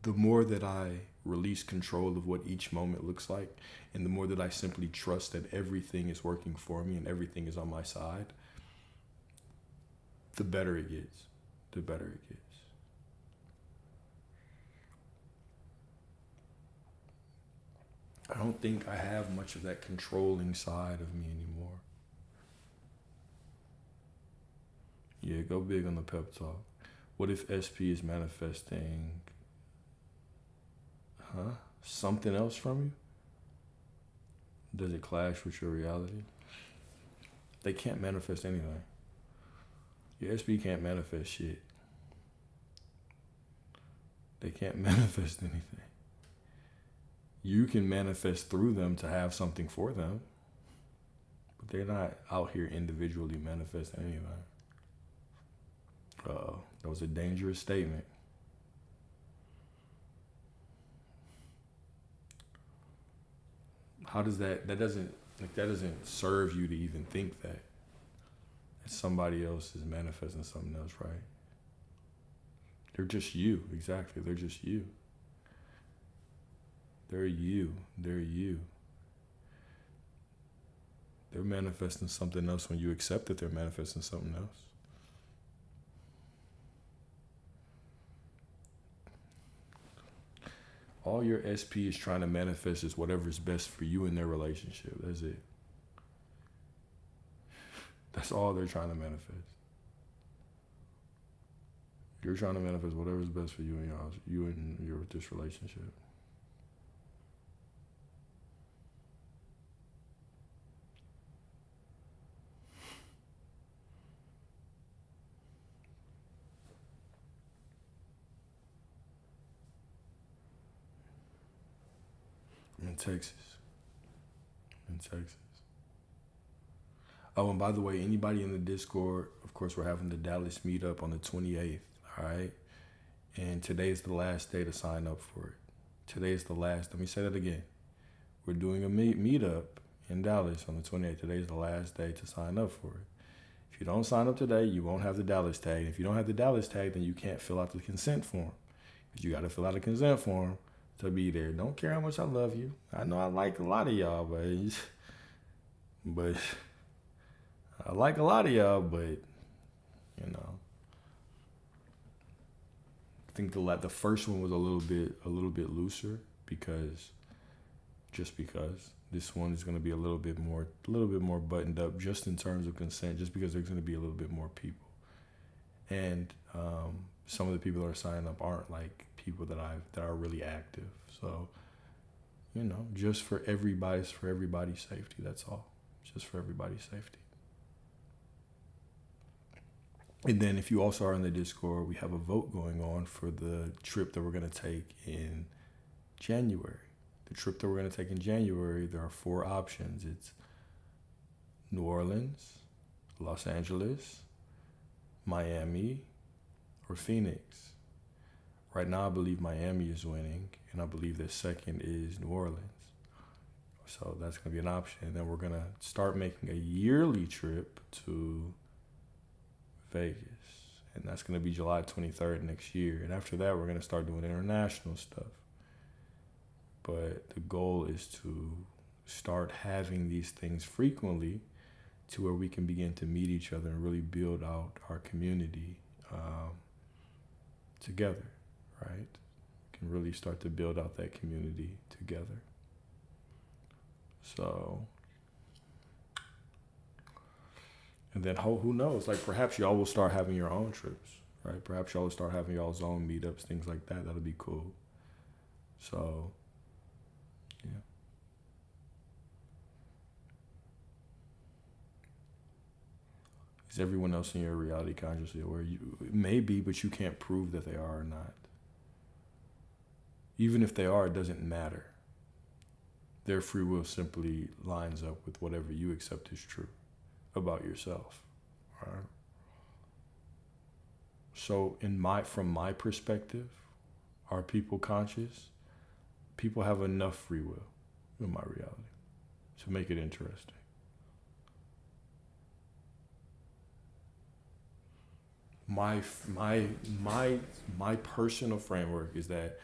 the more that I release control of what each moment looks like, and the more that I simply trust that everything is working for me and everything is on my side, the better it gets. The better it gets. I don't think I have much of that controlling side of me anymore. Yeah, go big on the pep talk. What if SP is manifesting something else from you? Does it clash with your reality? They can't manifest anything. Your SP can't manifest shit. They can't manifest anything. You can manifest through them to have something for them, but they're not out here individually manifesting anything. That was a dangerous statement. How does that doesn't serve you to even think that somebody else is manifesting something else, right? They're just you, exactly. They're just you. They're you. They're you. They're manifesting something else when you accept that they're manifesting something else. All your SP is trying to manifest is whatever's best for you in their relationship. That's it. That's all they're trying to manifest. You're trying to manifest whatever's best for you and this relationship. I'm in Texas. Oh, and by the way, anybody in the Discord, of course, we're having the Dallas meetup on the 28th, all right? And today's the last day to sign up for it. Today's the last. Let me say that again. We're doing a meetup in Dallas on the 28th. Today's the last day to sign up for it. If you don't sign up today, you won't have the Dallas tag. If you don't have the Dallas tag, then you can't fill out the consent form. Because you got to fill out a consent form to be there. Don't care how much I love you. I know I like a lot of y'all, but I like a lot of y'all, but you know, I think the first one was a little bit looser because this one is going to be a little bit more buttoned up, just in terms of consent, just because there's going to be a little bit more people, and some of the people that are signing up aren't like people that are really active. So, you know, just for everybody's safety. That's all. Just for everybody's safety. And then if you also are in the Discord, we have a vote going on for the trip that we're going to take in January. The trip that we're going to take in January, there are 4 options. It's New Orleans, Los Angeles, Miami, or Phoenix. Right now, I believe Miami is winning, and I believe that second is New Orleans. So that's going to be an option. And then we're going to start making a yearly trip to Vegas. And that's going to be July 23rd next year. And after that, we're going to start doing international stuff. But the goal is to start having these things frequently to where we can begin to meet each other and really build out our community together, right? We can really start to build out that community together. So, and then who knows? Like perhaps y'all will start having your own trips, right? Perhaps y'all will start having y'all's own meetups, things like that. That'll be cool. So, yeah. Is everyone else in your reality consciously aware? You maybe, but you can't prove that they are or not. Even if they are, it doesn't matter. Their free will simply lines up with whatever you accept is true about yourself. Right? So from my perspective, are people conscious? People have enough free will in my reality to make it interesting. My personal framework is that,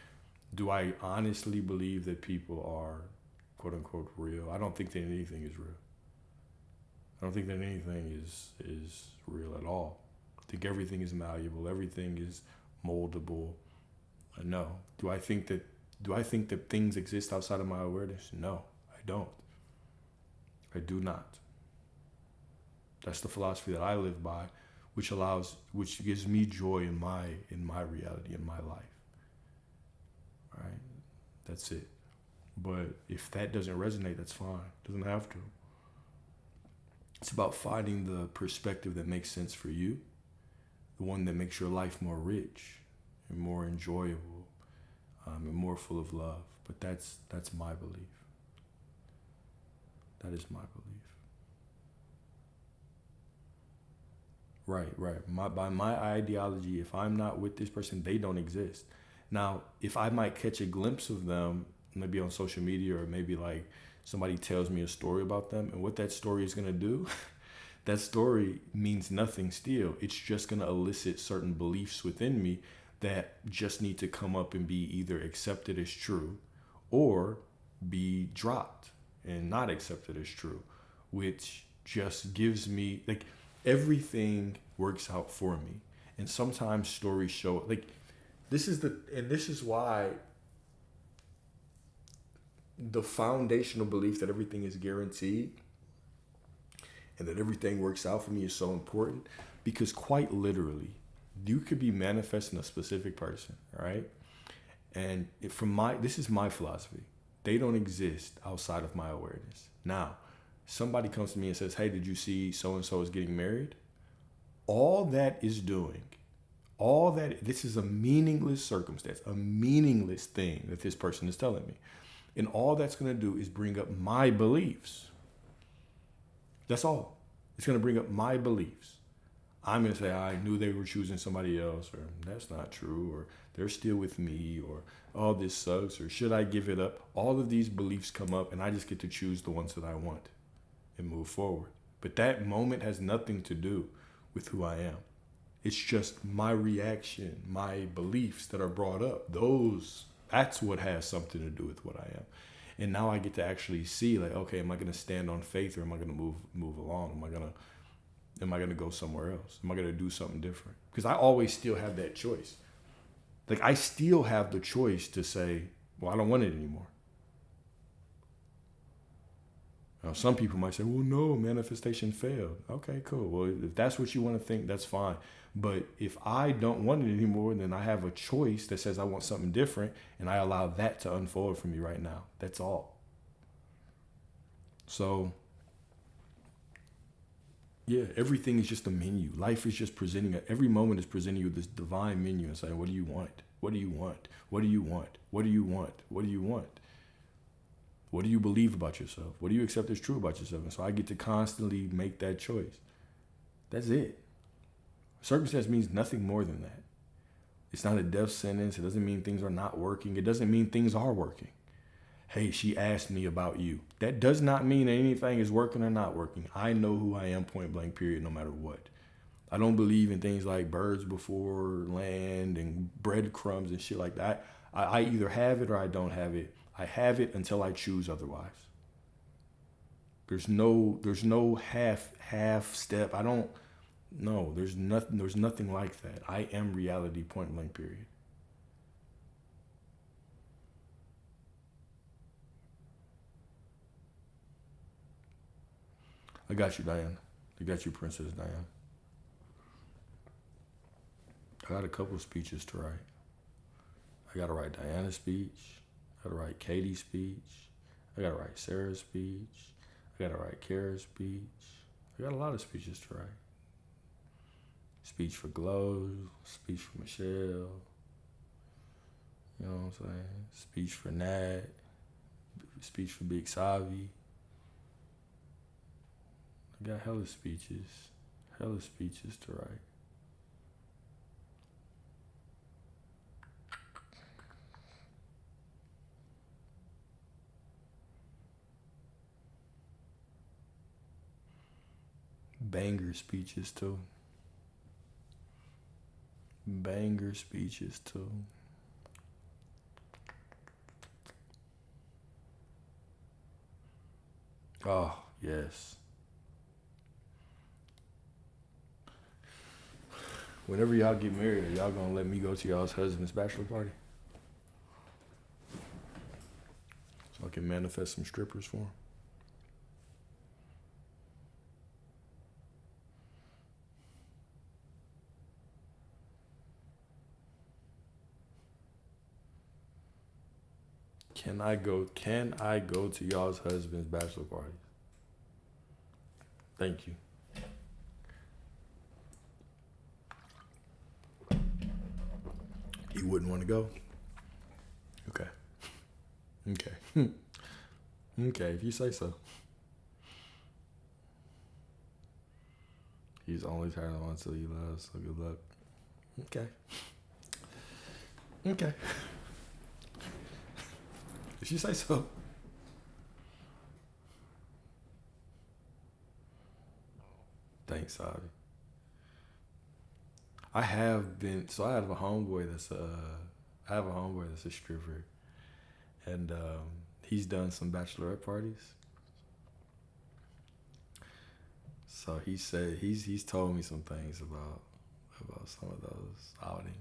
do I honestly believe that people are quote unquote real? I don't think that anything is real. I don't think that anything is real at all. I think everything is malleable, everything is moldable. No. Do I think that things exist outside of my awareness? No, I don't. I do not. That's the philosophy that I live by, which gives me joy in my reality, in my life. Right? That's it. But if that doesn't resonate, that's fine. It doesn't have to. It's about finding the perspective that makes sense for you, the one that makes your life more rich and more enjoyable, and more full of love. But that's my belief. That is my belief. Right. By my ideology, if I'm not with this person, they don't exist. Now, if I might catch a glimpse of them, maybe on social media, or maybe like somebody tells me a story about them, and what that story is going to do, that story means nothing still. It's just going to elicit certain beliefs within me that just need to come up and be either accepted as true or be dropped and not accepted as true, which just gives me, like, everything works out for me. And sometimes stories show, like, this is why the foundational belief that everything is guaranteed and that everything works out for me is so important, because quite literally, you could be manifesting a specific person, right? And this is my philosophy. They don't exist outside of my awareness. Now, somebody comes to me and says, hey, did you see so-and-so is getting married? This is a meaningless circumstance, a meaningless thing that this person is telling me. And all that's going to do is bring up my beliefs. That's all. It's going to bring up my beliefs. I'm going to say, I knew they were choosing somebody else, or that's not true, or they're still with me, or, oh, this sucks, or should I give it up? All of these beliefs come up, and I just get to choose the ones that I want and move forward. But that moment has nothing to do with who I am. It's just my reaction, my beliefs that are brought up. That's what has something to do with what I am. And now I get to actually see, like, okay, am I going to stand on faith, or am I going to move along? Am I going to go somewhere else? Am I going to do something different? Because I always still have that choice. Like, I still have the choice to say, well, I don't want it anymore. Now, some people might say, well, no, manifestation failed. Okay, cool. Well, if that's what you want to think, that's fine. But if I don't want it anymore, then I have a choice that says I want something different, and I allow that to unfold for me right now. That's all. So, yeah, everything is just a menu. Life is just every moment is presenting you this divine menu and saying, what do you want? What do you want? What do you want? What do you want? What do you want? What do you believe about yourself? What do you accept as true about yourself? And so I get to constantly make that choice. That's it. Circumstance means nothing more than that. It's not a death sentence. It doesn't mean things are not working. It doesn't mean things are working. Hey, she asked me about you. That does not mean anything is working or not working. I know who I am, point blank, period, no matter what. I don't believe in things like birds before land and breadcrumbs and shit like that. I either have it or I don't have it. I have it until I choose otherwise. There's no half step. I don't no, there's nothing like that. I am reality, point blank, period. I got you, Diana. I got you, Princess Diana. I got a couple speeches to write. I gotta write Diana's speech. I gotta write Katie's speech. I gotta write Sarah's speech. I gotta write Kara's speech. I got a lot of speeches to write. Speech for Glow, speech for Michelle. You know what I'm saying? Speech for Nat. Speech for Big Savi. I got hella speeches to write. Banger speeches too. Oh, yes. Whenever y'all get married, are y'all gonna let me go to y'all's husband's bachelor party? So I can manifest some strippers for him? Can I go to y'all's husband's bachelor party? Thank you. You wouldn't want to go? Okay. Okay, if you say so. He's only turning on until you love, so good luck. Okay. If you say so. Thanks, Savi. I have a homeboy that's a stripper, and he's done some bachelorette parties. So he said he's told me some things about some of those outings.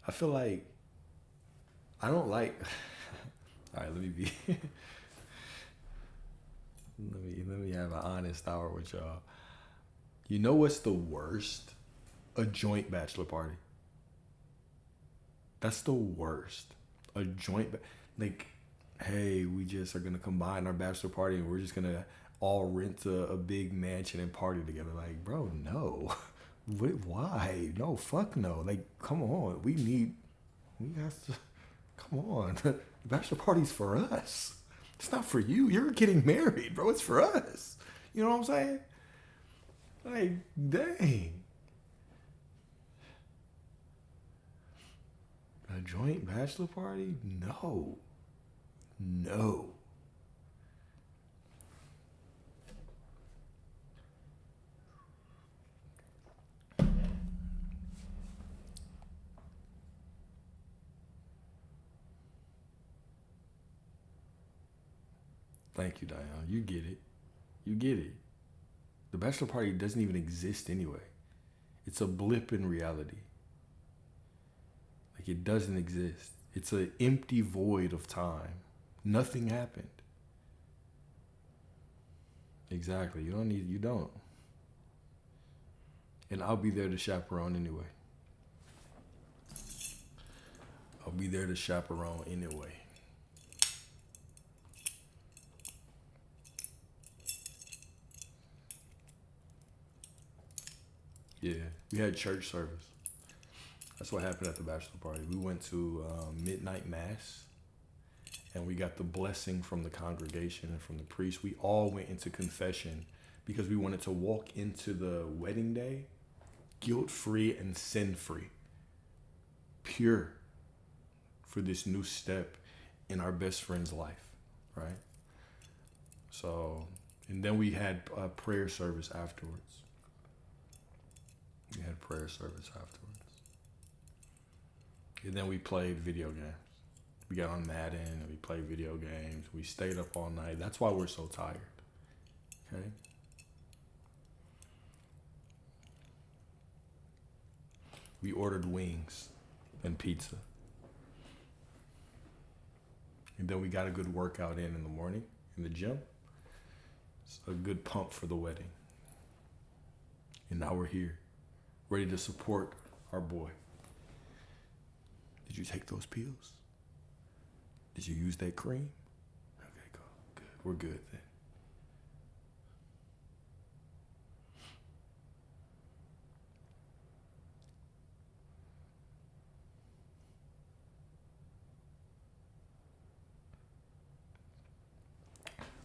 I feel like I don't like. All right, let me be. let me have an honest hour with y'all. You know what's the worst? A joint bachelor party. That's the worst. A joint, like, hey, we just are gonna combine our bachelor party and we're just gonna all rent a big mansion and party together. Like, bro, no. Why? No, fuck no. Like, come on. We have to. Come on. The bachelor party's for us. It's not for you. You're getting married, bro. It's for us. You know what I'm saying? Like, dang. A joint bachelor party? No. Thank you, Diane. You get it. The bachelor party doesn't even exist anyway. It's a blip in reality. Like, it doesn't exist. It's an empty void of time. Nothing happened. Exactly. You don't. And I'll be there to chaperone anyway. Yeah, we had church service. That's what happened at the bachelor party. We went to midnight mass, and we got the blessing from the congregation and from the priest. We all went into confession because we wanted to walk into the wedding day guilt-free and sin-free, pure, for this new step in our best friend's life, right? So, and then we had a prayer service afterwards. We had prayer service afterwards. And then we played video games. We got on Madden and we played video games. We stayed up all night. That's why we're so tired. Okay? We ordered wings and pizza. And then we got a good workout in the morning in the gym. It's a good pump for the wedding. And now we're here, ready to support our boy. Did you take those pills? Did you use that cream? Okay, go. Good. We're good then.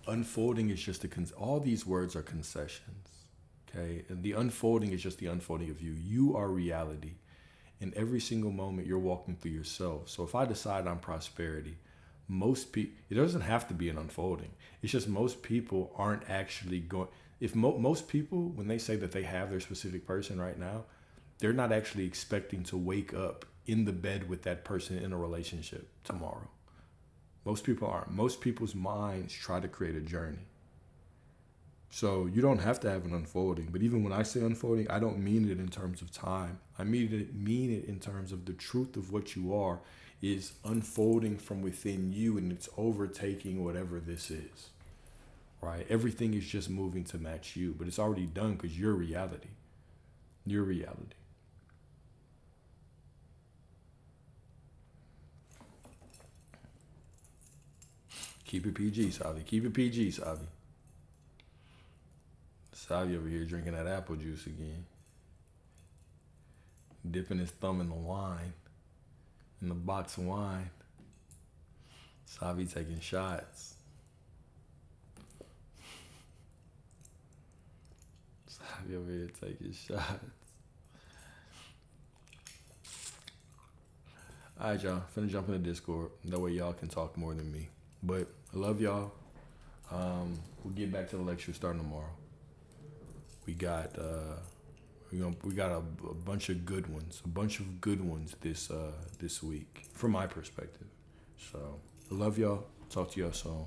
Unfolding is just all these words are concessions, okay? And the unfolding is just the unfolding of you. You are reality. In every single moment, you're walking through yourself. So if I decide on prosperity, most people, it doesn't have to be an unfolding. It's just most people aren't actually going, if most people, when they say that they have their specific person right now, they're not actually expecting to wake up in the bed with that person in a relationship tomorrow. Most people aren't. Most people's minds try to create a journey. So you don't have to have an unfolding. But even when I say unfolding, I don't mean it in terms of time. I mean it in terms of the truth of what you are is unfolding from within you, and it's overtaking whatever this is, right? Everything is just moving to match you, but it's already done because you're reality. You're reality. Keep it PG, Savi. Keep it PG, Savi. Savi over here drinking that apple juice again. Dipping his thumb in the wine. In the box of wine. Savi taking shots. Savi over here taking shots. Alright, y'all. Finna jump in the Discord. That way y'all can talk more than me. But I love y'all. We'll get back to the lecture starting tomorrow. We got a bunch of good ones this week from my perspective. So I love y'all. Talk to y'all soon.